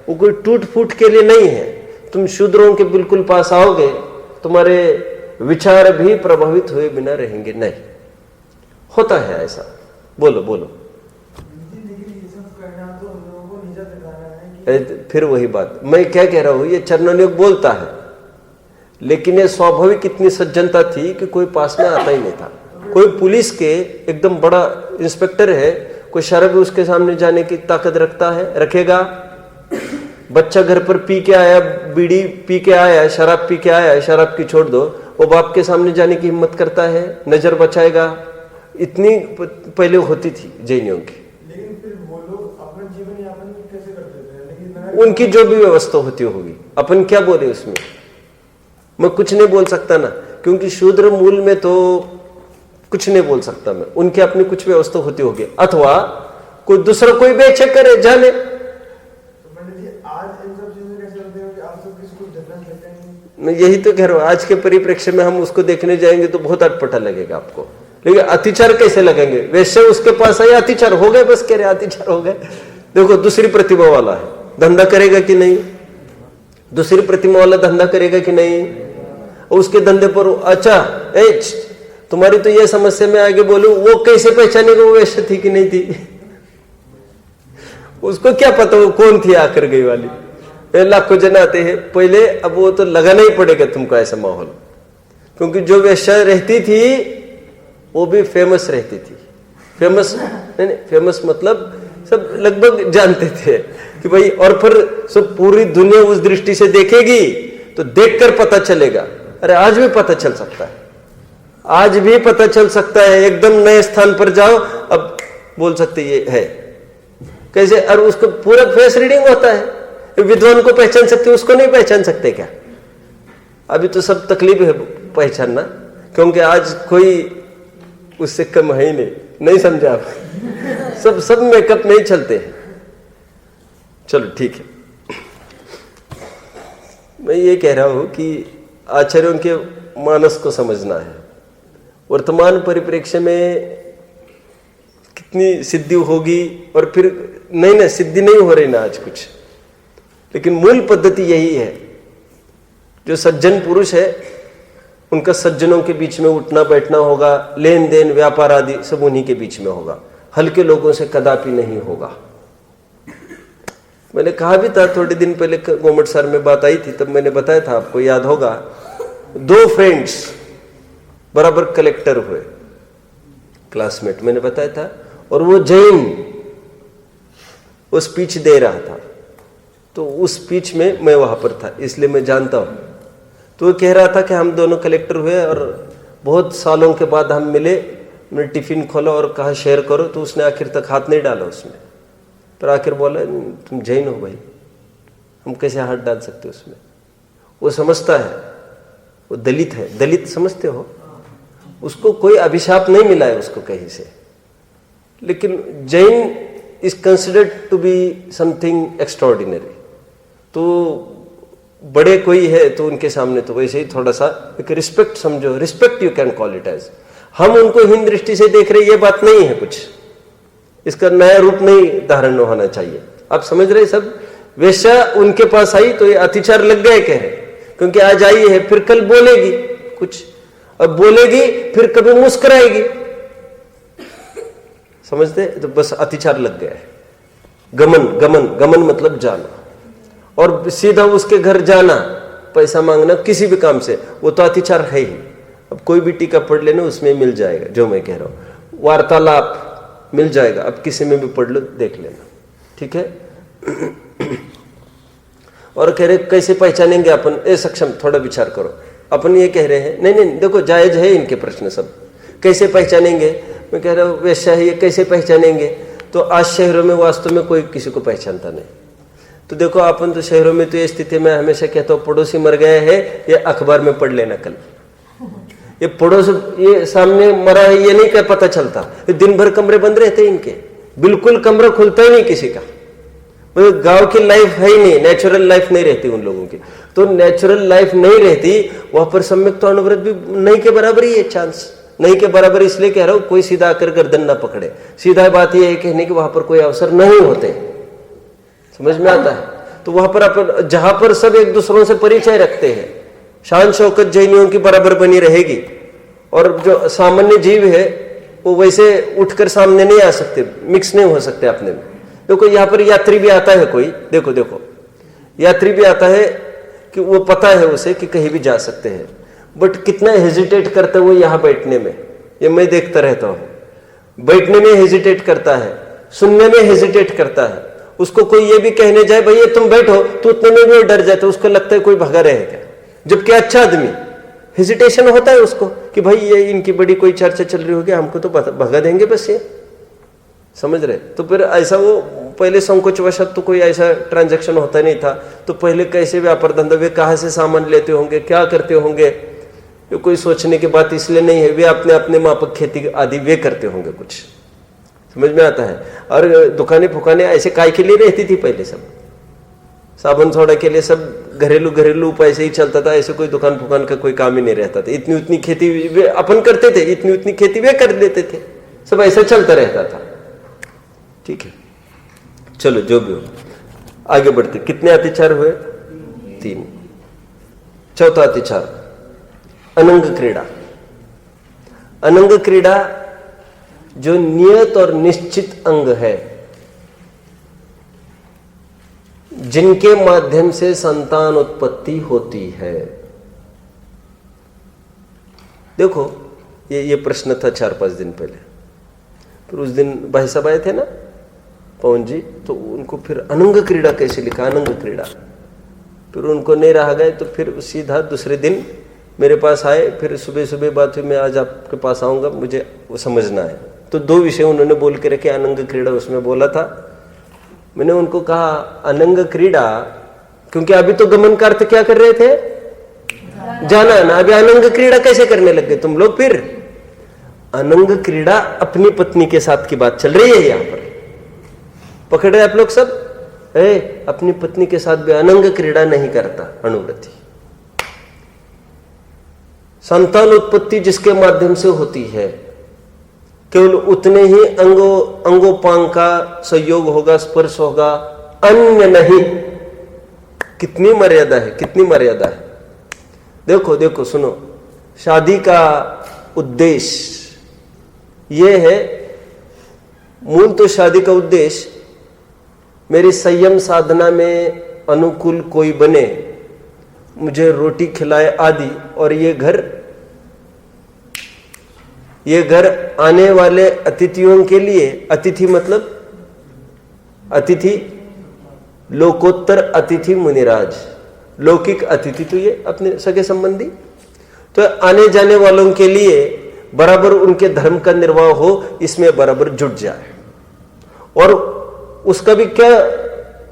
वो कोई टूट फूट के लिए नहीं है। तुम शूद्रों के बिल्कुल पास आओगे, तुम्हारे विचार भी प्रभावित हुए बिना रहेंगे नहीं। होता है ऐसा। बोलो बोलो। फिर वही बात मैं क्या कह रहा हूं, ये चरणानुयोग बोलता है, लेकिन ये स्वाभाविक इतनी सज्जनता थी कि कोई पास में आता ही नहीं था। कोई पुलिस के एकदम बड़ा इंस्पेक्टर है, कोई शराबी उसके सामने जाने की ताकत रखता है? रखेगा? बच्चा घर पर पी के आया, बीड़ी पी के आया, शराब पी के आया, शराब की छोड़ दो, वो बाप के सामने जाने की हिम्मत करता है? नजर बचाएगा? इतनी पहले होती थी जैनियों की। लेकिन फिर वो लोग अपना जीवन यापन कैसे करते थे? उनकी जो भी व्यवस्था होती होगी, अपन क्या बोले उसमें? मैं कुछ नहीं बोल सकता ना, क्योंकि शूद्र मूल में तो कुछ नहीं बोल सकता मैं। उनकी अपनी कुछ व्यवस्था होती होगी, अथवा कोई दूसरा कोई बेचे करे जाने। मैं यही तो कह रहा हूं, आज के परिप्रेक्ष्य में हम उसको देखने जाएंगे तो बहुत अटपटा लगेगा आपको। लेकिन अतिचार कैसे लगेंगे? वैसे उसके पास आए, अतिचार हो गए, बस कह रहे अतिचार हो गए। देखो दूसरी प्रतिमा वाला है, धंधा करेगा कि नहीं? दूसरी प्रतिमा वाला धंधा करेगा कि नहीं? उसके धंधे पर अच्छा तुम्हारी तो ये समस्या में आगे बोलूं, वो कैसे पहचानेगा वो वैसे थी कि नहीं थी? उसको क्या पता वो कौन थी आकर गई वाली? लाखों जन आते हैं पहले, अब वो तो लगाना ही पड़ेगा तुमको ऐसा माहौल, क्योंकि जो वैश्या रहती थी वो भी फेमस रहती थी। फेमस नहीं, फेमस मतलब सब लगभग जानते थे कि भाई, और फिर सब पूरी दुनिया उस दृष्टि से देखेगी तो देखकर पता चलेगा। अरे आज भी पता चल सकता है, आज भी पता चल सकता है। एकदम नए स्थान पर जाओ, अब बोल सकते ये है कैसे, और उसको पूरा फेस रीडिंग होता है। विद्वान को पहचान सकते, उसको नहीं पहचान सकते क्या? अभी तो सब तकलीफ है पहचानना, क्योंकि आज कोई उससे कम है ही नहीं समझा आप? सब मेकअप नहीं चलते हैं। चलो ठीक है, मैं ये कह रहा हूं कि आचार्यों के मानस को समझना है। वर्तमान परिप्रेक्ष्य में कितनी सिद्धि होगी, और फिर नहीं सिद्धि नहीं हो रही ना आज कुछ, लेकिन मूल पद्धति यही है। जो सज्जन पुरुष है उनका सज्जनों के बीच में उठना बैठना होगा, लेन देन व्यापार आदि सब उन्हीं के बीच में होगा, हल्के लोगों से कदापि नहीं होगा। मैंने कहा भी था थोड़े दिन पहले, गोमट सर में बात आई थी, तब मैंने बताया था, आपको याद होगा, 2 फ्रेंड्स बराबर कलेक्टर हुए, क्लासमेट, मैंने बताया था, और वो जैन वो स्पीच दे रहा था, तो उस स्पीच में मैं वहां पर था, इसलिए मैं जानता हूं। तो वो कह रहा था कि हम दोनों कलेक्टर हुए और बहुत सालों के बाद हम मिले, मैंने टिफिन खोला और कहा शेयर करो, तो उसने आखिर तक हाथ नहीं डाला उसमें, पर आखिर बोला तुम जैन हो भाई, हम कैसे हाथ डाल सकते उसमें? वो समझता है वो दलित है, दलित समझते हो, उसको कोई अभिशाप नहीं मिला है उसको कहीं से, लेकिन Jain is considered to be something extraordinary. तो बड़े कोई है तो उनके सामने तो वैसे ही थोड़ा सा एक रिस्पेक्ट समझो, respect you can call it as. हम उनको हीन दृष्टि से देख रहे, ये बात नहीं है, कुछ इसका नया रूप नहीं धारण होना चाहिए। आप समझ रहे सब? वैसा उनके पास आई तो ये अतिचार लग गए कह रहे, क्योंकि आज आई है फिर कल बोलेगी कुछ, अब बोलेगी फिर कभी मुस्कुराएगी, समझते? तो बस अतिचार लग गया है। गमन गमन गमन मतलब जाना, और सीधा उसके घर जाना, पैसा मांगना किसी भी काम से, वो तो अतिचार है ही। अब कोई भी टीका पढ़ लेना उसमें मिल जाएगा जो मैं कह रहा हूं, वार्तालाप मिल जाएगा, अब किसी में भी पढ़ लो देख लेना, ठीक है। और कह रहे कैसे पहचानेंगे अपन? सक्षम, थोड़ा विचार करो। अपन ये कह रहे हैं नहीं देखो जायज है इनके प्रश्न सब, कैसे पहचानेंगे? मैं कह रहा हूँ वैसा है, ये कैसे पहचानेंगे? तो आज शहरों में वास्तव में कोई किसी को पहचानता नहीं। तो देखो अपन तो शहरों में तो ये स्थिति में हमेशा कहता हूँ, पड़ोसी मर गए हैं ये अखबार में पढ़ लेना कल, ये पड़ोस ये सामने मरा है ये नहीं क्या पता चलता। दिन भर कमरे बंद रहते हैं इनके, बिल्कुल कमरा खुलता ही नहीं किसी का। मतलब गांव की लाइफ है ही नहीं, नेचुरल लाइफ नहीं रहती उन लोगों की। तो नेचुरल लाइफ नहीं रहती, वहां पर सम्यक तो अनुव्रत भी नहीं के बराबर ही है, चांस नहीं के बराबर। इसलिए कह रहा हूं कोई सीधा आकर गर्दन ना पकड़े। सीधा बात यह है कहने की वहां पर कोई अवसर नहीं होते, समझ में आता है? तो वहां पर अपन जहां पर सब एक दूसरों से परिचय रखते हैं, शान शौकत जैनियों की बराबर बनी रहेगी। और जो सामान्य जीव है वो वैसे उठकर सामने नहीं आ सकते, मिक्स नहीं हो सकते अपने में। देखो यहाँ पर यात्री भी आता है कोई, देखो देखो यात्री भी आता है कि वो पता है उसे कि कहीं भी जा सकते हैं, बट कितना हेजिटेट करता है वो यहाँ बैठने में, ये मैं देखता रहता हूँ। बैठने में हेजिटेट करता है, सुनने में हेजिटेट करता है। उसको कोई ये भी कहने जाए भाई ये तुम बैठो, तो उतने में भी वो डर जाता है, उसको लगता है कोई भगा रहेगा। जबकि अच्छा आदमी, हेजिटेशन होता है उसको कि भाई ये इनकी बड़ी कोई चर्चा चल रही होगी, हमको तो भगा देंगे बस ये, समझ रहे? तो फिर ऐसा वो पहले संकोचवशात तो कोई ऐसा ट्रांजैक्शन होता नहीं था, तो पहले कैसे व्यापार धंधा, वे कहाँ से सामान लेते होंगे, क्या करते होंगे, ये कोई सोचने की बात इसलिए नहीं है। वे अपने अपने मापक खेती आदि वे करते होंगे, कुछ समझ में आता है। और दुकानें फुकाने ऐसे काय के लिए रहती थी पहले सब, साबुन सोडा के लिए सब घरेलू उपाय से ही चलता था, ऐसे कोई दुकान फुकान का कोई काम ही नहीं रहता था। इतनी उतनी खेती वे अपन करते थे, इतनी उतनी खेती वे कर लेते थे, सब ऐसा चलता रहता था। ठीक है, चलो जो भी हो, आगे बढ़ते। कितने अतिचार हुए? 3। चौथा अतिचार, अनंग क्रीड़ा। अनंग क्रीड़ा जो नियत और निश्चित अंग है, जिनके माध्यम से संतान उत्पत्ति होती है। देखो, ये प्रश्न था 4-5 दिन पहले, फिर उस दिन भाई साहब आए थे ना, पवन जी, तो उनको फिर अनंग क्रीड़ा कैसे लिखा, अनंग क्रीड़ा, फिर उनको नहीं रहा गए, तो फिर सीधा दूसरे दिन मेरे पास आए। फिर सुबह सुबह बात हुई, मैं आज आपके पास आऊंगा, मुझे वो समझना है। तो 2 विषय उन्होंने बोल के रखे, अनंग क्रीड़ा उसमें बोला था। मैंने उनको कहा अनंग क्रीड़ा, क्योंकि अभी तो गमन का अर्थ क्या कर रहे थे, जाना ना, अभी अनंग क्रीड़ा कैसे करने लग गए तुम लोग? फिर अनंग क्रीड़ा अपनी पत्नी के साथ की बात चल रही है, यहां पर पकड़ रहे आप लोग सब। अपनी पत्नी के साथ भी अनंग क्रीड़ा नहीं करता अनुव्रती। संतान उत्पत्ति जिसके माध्यम से होती है, केवल उतने ही अंगोपांग का संयोग होगा, स्पर्श होगा, अन्य नहीं। कितनी मर्यादा है, कितनी मर्यादा है। देखो देखो, सुनो, शादी का उद्देश्य यह है, मूल तो शादी का उद्देश्य मेरी संयम साधना में अनुकूल कोई बने, मुझे रोटी खिलाए आदि, और ये घर आने वाले अतिथियों के लिए, अतिथि मतलब अतिथि, लोकोत्तर अतिथि मुनिराज, लौकिक अतिथि तो ये अपने सगे संबंधी, तो आने जाने वालों के लिए बराबर उनके धर्म का निर्वाह हो, इसमें बराबर जुट जाए। और उसका भी क्या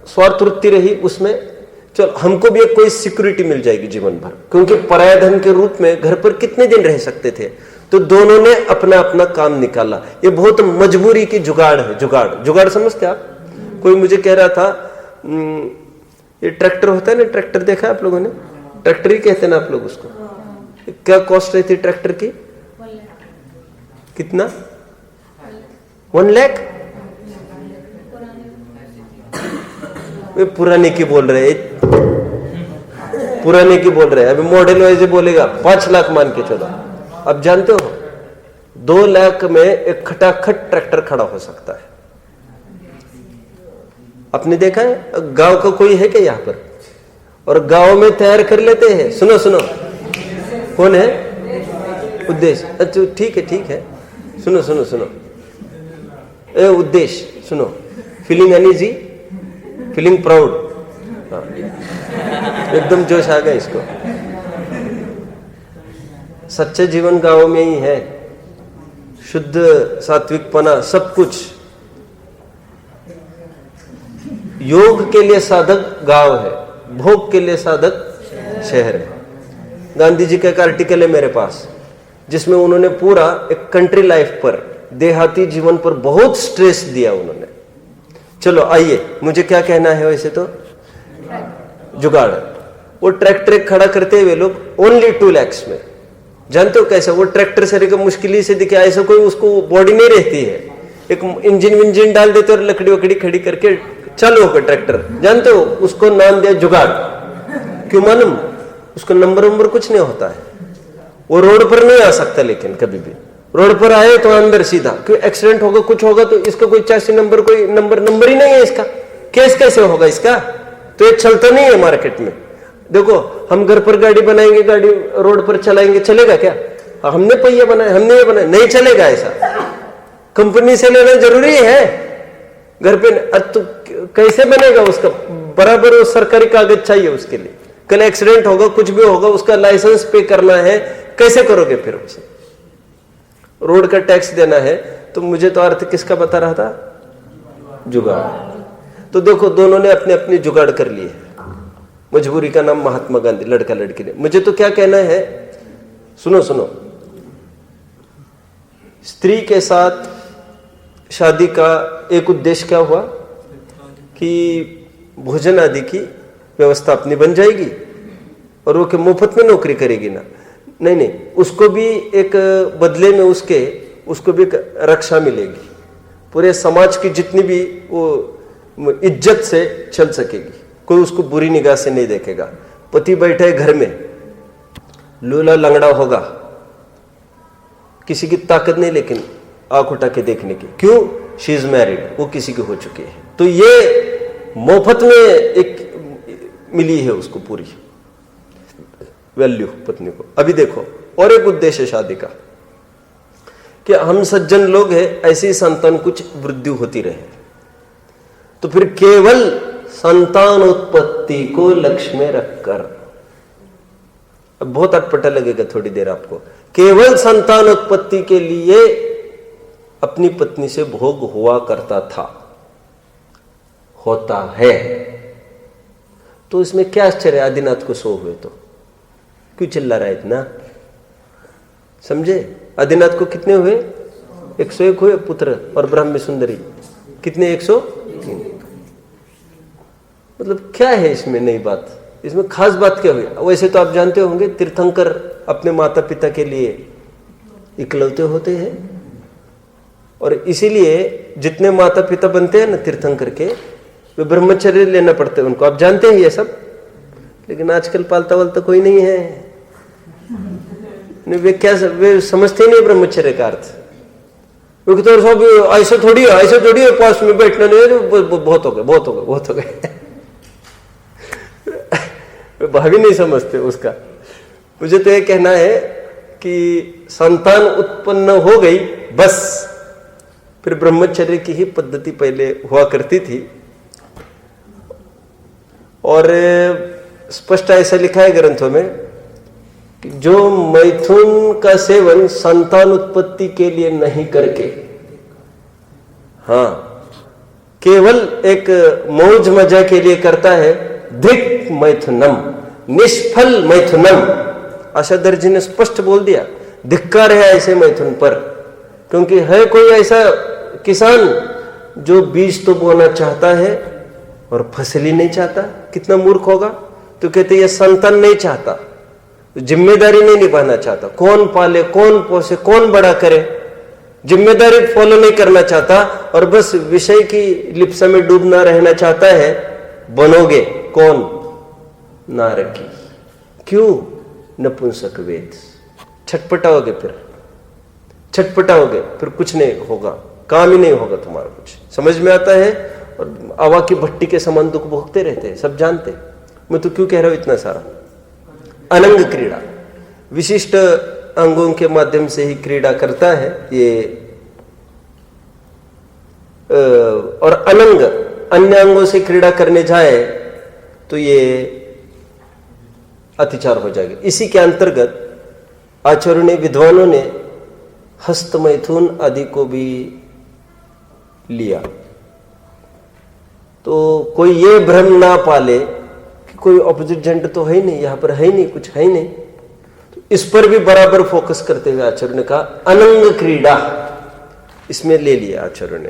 स्वार्थ वृत्ति रही उसमें, चलो हमको भी एक कोई सिक्योरिटी मिल जाएगी जीवन भर, क्योंकि पराया धन के रूप में घर पर कितने दिन रह सकते थे। तो दोनों ने अपना अपना काम निकाला। ये बहुत मजबूरी की जुगाड़ है। जुगाड़ समझते आप? कोई मुझे कह रहा था, ये ट्रैक्टर होता है ना, ट्रैक्टर देखा आप लोगों ने? ट्रैक्टर ही कहते हैं ना आप लोग उसको। क्या कॉस्ट रहती है ट्रैक्टर की? कितना? 1 लाख? वे पुराने की बोल रहे, पुराने की बोल रहे हैं। अभी मॉडल वाइज बोलेगा 5 लाख मान के चलो। अब जानते हो 2 लाख में एक खटाखट ट्रैक्टर खड़ा हो सकता है। आपने देखा है? गांव का कोई है क्या यहाँ पर? और गांव में तैयार कर लेते हैं। सुनो सुनो, कौन है? उद्देश्य। अच्छा ठीक है, सुनो सुनो सुनो, ए उद्देश्य सुनो, फीलिंग अनईजी, फीलिंग प्राउड, एकदम जोश आ गया इसको। सच्चे जीवन गांव में ही है, शुद्ध सात्विकपना सब कुछ। योग के लिए साधक गांव है, भोग के लिए साधक शहर है। गांधी जी का एक आर्टिकल है मेरे पास, जिसमें उन्होंने पूरा एक कंट्री लाइफ पर, देहाती जीवन पर बहुत स्ट्रेस दिया उन्होंने। चलो आइए, मुझे क्या कहना है वैसे तो, जुगाड़। वो ट्रैक्टर खड़ा करते हुए लोग ओनली 2 lakhs में, जानते हो कैसे? वो ट्रैक्टर से मुश्किल से दिखे, ऐसा कोई उसको बॉडी नहीं रहती है, एक इंजन डाल देते और लकड़ी वकड़ी खड़ी करके चालू होकर ट्रैक्टर, जानते हो? उसको नाम दिया जुगाड़। क्यों मालूम? उसको नंबर कुछ नहीं होता है, वो रोड पर नहीं आ सकता, लेकिन कभी भी रोड पर आए तो अंदर सीधा, क्यों एक्सीडेंट होगा, कुछ होगा तो इसका कोई चैसी नंबर, कोई नंबर ही नहीं है इसका, केस कैसे होगा इसका? तो ये चलता नहीं है मार्केट में। देखो, हम घर पर गाड़ी बनाएंगे, गाड़ी रोड पर चलाएंगे, चलेगा क्या? हमने पहिया बनाए, हमने ये बनाए, नहीं चलेगा ऐसा। कंपनी से लेना जरूरी है, घर पे तो कैसे बनेगा उसका? बराबर वो सरकारी कागज चाहिए उसके लिए। कल एक्सीडेंट होगा, कुछ भी होगा, उसका लाइसेंस पे करना है, कैसे करोगे फिर उसे? रोड का टैक्स देना है। तो मुझे तो अर्थ किसका बता रहा था? जुगाड़। तो देखो, दोनों ने अपने अपने जुगाड़ कर लिए। मजबूरी का नाम महात्मा गांधी, लड़का लड़की ने। मुझे तो क्या कहना है, सुनो सुनो, स्त्री के साथ शादी का एक उद्देश्य क्या हुआ कि भोजन आदि की व्यवस्था अपनी बन जाएगी और वो के मुफ्त में नौकरी करेगी ना, नहीं, उसको भी एक बदले में उसको भी एक रक्षा मिलेगी, पूरे समाज की जितनी भी वो इज्जत से चल सकेगी, कोई उसको बुरी निगाह से नहीं देखेगा। पति बैठे घर में लूला लंगड़ा होगा, किसी की ताकत नहीं लेकिन आंख उठा के देखने की, क्यों? शी इज मैरिड, वो किसी की हो चुकी है, तो ये मुफ्त में एक मिली है उसको पूरी वैल्यू पत्नी को। अभी देखो और एक उद्देश्य शादी का कि हम सज्जन लोग हैं, ऐसी संतान कुछ वृद्धि होती रहे, तो फिर केवल संतान उत्पत्ति को लक्ष्य में रखकर, अब बहुत अटपटा लगेगा थोड़ी देर आपको, केवल संतान उत्पत्ति के लिए अपनी पत्नी से भोग हुआ करता था, होता है, तो इसमें क्या आश्चर्य? आदिनाथ को 100 हुए तो क्यों चिल्ला रहा है इतना? समझे? आदिनाथ को कितने हुए? 101 हुए पुत्र, और ब्राह्मी सुंदरी कितने? 103। मतलब क्या है इसमें नई बात? इसमें खास बात क्या हुई? वैसे तो आप जानते होंगे तीर्थंकर अपने माता पिता के लिए इकलौते होते हैं, और इसीलिए जितने माता पिता बनते हैं ना तीर्थंकर के, वे ब्रह्मचर्य लेना पड़ते हैं उनको, आप जानते हैं ये सब। लेकिन आजकल पालता वालता कोई नहीं है, नहीं, वे समझते ही नहीं ब्रह्मचर्य का अर्थ। क्योंकि तो सब ऐसे थोड़ी है पास में बैठना नहीं है, बहुत हो गए भाभी नहीं समझते उसका। मुझे तो ये कहना है कि संतान उत्पन्न हो गई बस, फिर ब्रह्मचर्य की ही पद्धति पहले हुआ करती थी, और स्पष्ट ऐसा लिखा है ग्रंथों में कि जो मैथुन का सेवन संतान उत्पत्ति के लिए नहीं करके, हाँ, केवल एक मौज मजा के लिए करता है, धिक मैथुनम, निष्फल मैथुनम, आशाधर जी ने स्पष्ट बोल दिया, धिक्कार है ऐसे मैथुन पर। क्योंकि है कोई ऐसा किसान जो बीज तो बोना चाहता है और फसल ही नहीं चाहता, कितना मूर्ख होगा। तो कहते ये संतान नहीं चाहता, जिम्मेदारी नहीं निभाना चाहता, कौन पाले, कौन पोसे, कौन बड़ा करे, जिम्मेदारी फॉलो नहीं करना चाहता, और बस विषय की लिप्सा में डूबना रहना चाहता है। बनोगे कौन? नारकी। क्यों? नपुंसक वेद। छटपटाओगे, फिर कुछ नहीं होगा, काम ही नहीं होगा तुम्हारा कुछ। समझ में आता है? और आवा की भट्टी के समान दुख भोगते रहते हैं, सब जानते। मैं तो क्यों कह रहा हूं इतना सारा? अनंग क्रीड़ा, विशिष्ट अंगों के माध्यम से ही क्रीड़ा करता है ये, और अनंग अन्य अंगों से क्रीड़ा करने जाए तो ये अतिचार हो जाएगा। इसी के अंतर्गत आचार्यों विद्वानों ने हस्त मैथुन आदि को भी लिया। तो कोई ये भ्रम ना पाले कि कोई ऑपोजिट जेंडर तो है ही नहीं, यहां पर है ही नहीं, कुछ है ही नहीं, तो इस पर भी बराबर फोकस करते हुए आचार्य ने कहा अनंग क्रीड़ा इसमें ले लिया आचार्य ने।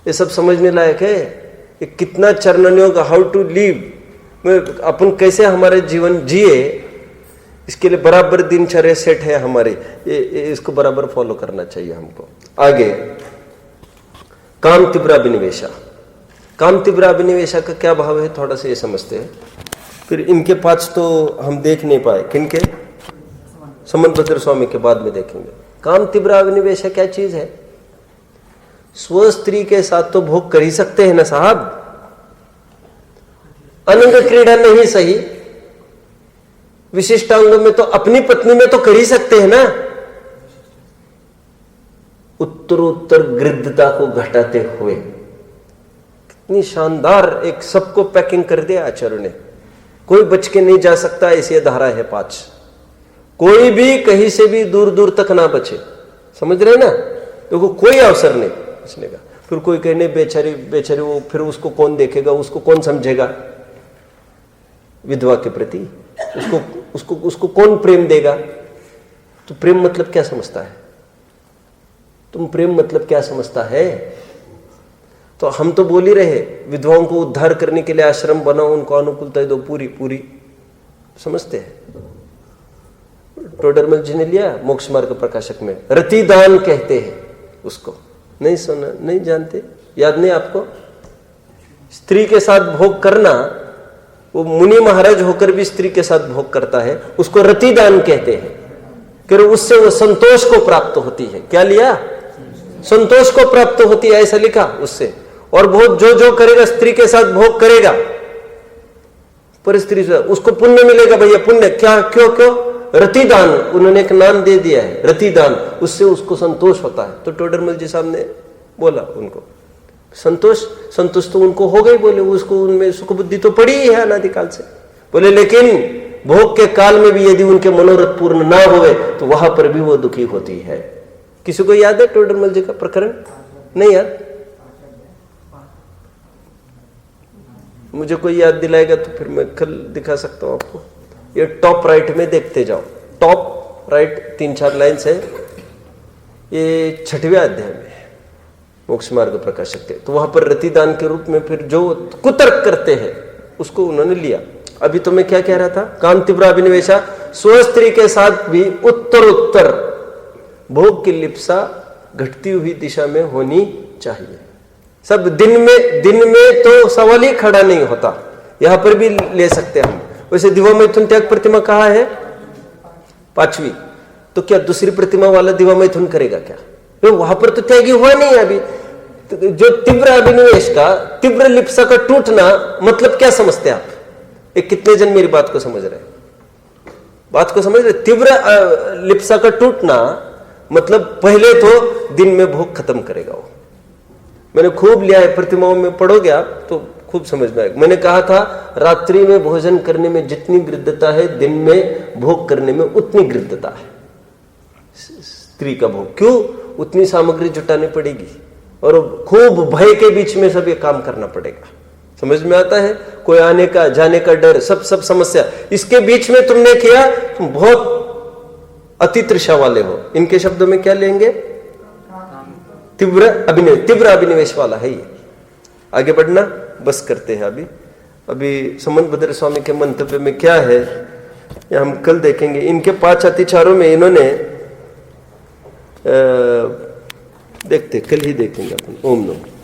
ये सब समझने लायक है, ये कितना चरणन्यों का हाउ टू लिव, अपन कैसे हमारे जीवन जिए, इसके लिए बराबर दिनचर्या सेट है हमारी, इसको बराबर फॉलो करना चाहिए हमको। आगे काम तीव्र अभिनिवेशा। काम तीव्र अभिनिवेशा का क्या भाव है थोड़ा सा ये समझते हैं, फिर इनके 5 तो हम देख नहीं पाए। किनके? समंतभद्र स्वामी के बाद में देखेंगे। काम तीव्र अभिनिवेशा क्या चीज है? स्व स्त्री के साथ तो भोग कर ही सकते हैं ना साहब, अनंग क्रीड़ा नहीं सही, विशिष्ट अंग में तो अपनी पत्नी में तो कर ही सकते हैं ना। उत्तरोत्तर गृद्धता को घटाते हुए कितनी शानदार एक सबको पैकिंग कर दिया आचार्य ने, कोई बच के नहीं जा सकता, ऐसी धारा है 5। कोई भी कहीं से भी दूर दूर तक ना बचे, समझ रहे ना? देखो कोई अवसर नहीं बचने का। फिर कोई कहने बेचारी बेचारी, वो फिर उसको कौन देखेगा, उसको कौन समझेगा विधवा के प्रति, उसको कौन प्रेम देगा? तो प्रेम मतलब क्या समझता है तुम? प्रेम मतलब क्या समझता है? तो हम तो बोल ही रहे विधवाओं को उद्धार करने के लिए आश्रम बनाओ, उनको अनुकूलता दो पूरी पूरी, समझते हैं। टोडरमल जी ने लिया मोक्ष मार्ग प्रकाशक में, रतिदान कहते हैं उसको, नहीं सुना, नहीं जानते, याद नहीं आपको? स्त्री के साथ भोग करना, वो मुनि महाराज होकर भी स्त्री के साथ भोग करता है, उसको रतिदान कहते हैं, कि उससे वो संतोष को प्राप्त होती है। क्या लिया? संतोष को प्राप्त होती है, ऐसा लिखा उससे। और बहुत जो करेगा स्त्री के साथ भोग करेगा पर स्त्री से उसको पुण्य मिलेगा। भैया पुण्य क्या, क्यों क्यों? रतिदान, उन्होंने एक नाम दे दिया है रतिदान, उससे उसको संतोष होता है। तो टोडरमल जी साहब ने बोला उनको संतोष तो उनको हो गई, बोले उसको उनमें सुख बुद्धि तो पड़ी ही है अनादिकाल से, बोले लेकिन भोग के काल में भी यदि उनके मनोरथ पूर्ण ना हुए तो वहां पर भी वो दुखी होती है। किसी को याद है टोडरमल जी का प्रकरण? नहीं याद? मुझे कोई याद दिलाएगा तो फिर मैं कल दिखा सकता हूं आपको। ये टॉप राइट में देखते जाओ, टॉप राइट 3-4 लाइन्स है, ये 6वें अध्याय में मोक्ष मार्ग प्रकाशक के। तो वहां पर रतिदान के रूप में फिर जो कुतर्क करते हैं उसको उन्होंने लिया। अभी तो मैं क्या कह रहा था? काम तीव्र अभिनिवेशा, स्त्री के साथ भी उत्तर भोग की लिप्सा घटती हुई दिशा में होनी चाहिए। सब दिन में तो सवाल ही खड़ा नहीं होता, यहां पर भी ले सकते हैं हम। वैसे दिवा मैथुन त्याग प्रतिमा कहा है 5वीं, तो क्या दूसरी प्रतिमा वाला दिवा मैथुन करेगा क्या? तो वहां पर तो त्यागी हुआ नहीं है अभी। तो जो तीव्र अभिनिवेश का, तीव्र लिप्सा का टूटना मतलब क्या समझते हैं आप? कितने जन मेरी बात को समझ रहे हैं? बात को समझ रहे? तीव्र लिप्सा का टूटना मतलब पहले तो दिन में भोग खत्म करेगा वो। मैंने खूब लिया है, प्रतिमाओं में पढ़ोगे आप तो खूब समझ में आएगा। मैंने कहा था रात्रि में भोजन करने में जितनी गृद्धता है, दिन में भोग करने में उतनी गृद्धता है। स्त्री का भोग क्यों? उतनी सामग्री जुटानी पड़ेगी और खूब भय के बीच में सब ये काम करना पड़ेगा। समझ में आता है? कोई आने का जाने का डर, सब समस्या, इसके बीच में तुमने किया, तुम बहुत अति तृषा वाले हो। इनके शब्दों में क्या लेंगे? तीव्र अभिनिवेश वाला है ये। आगे बढ़ना बस करते हैं अभी समंत भद्र स्वामी के मंतव्य में क्या है ये हम कल देखेंगे। इनके 5 अतिचारों में इन्होंने देखते, कल ही देखेंगे अपन। ओम नमः।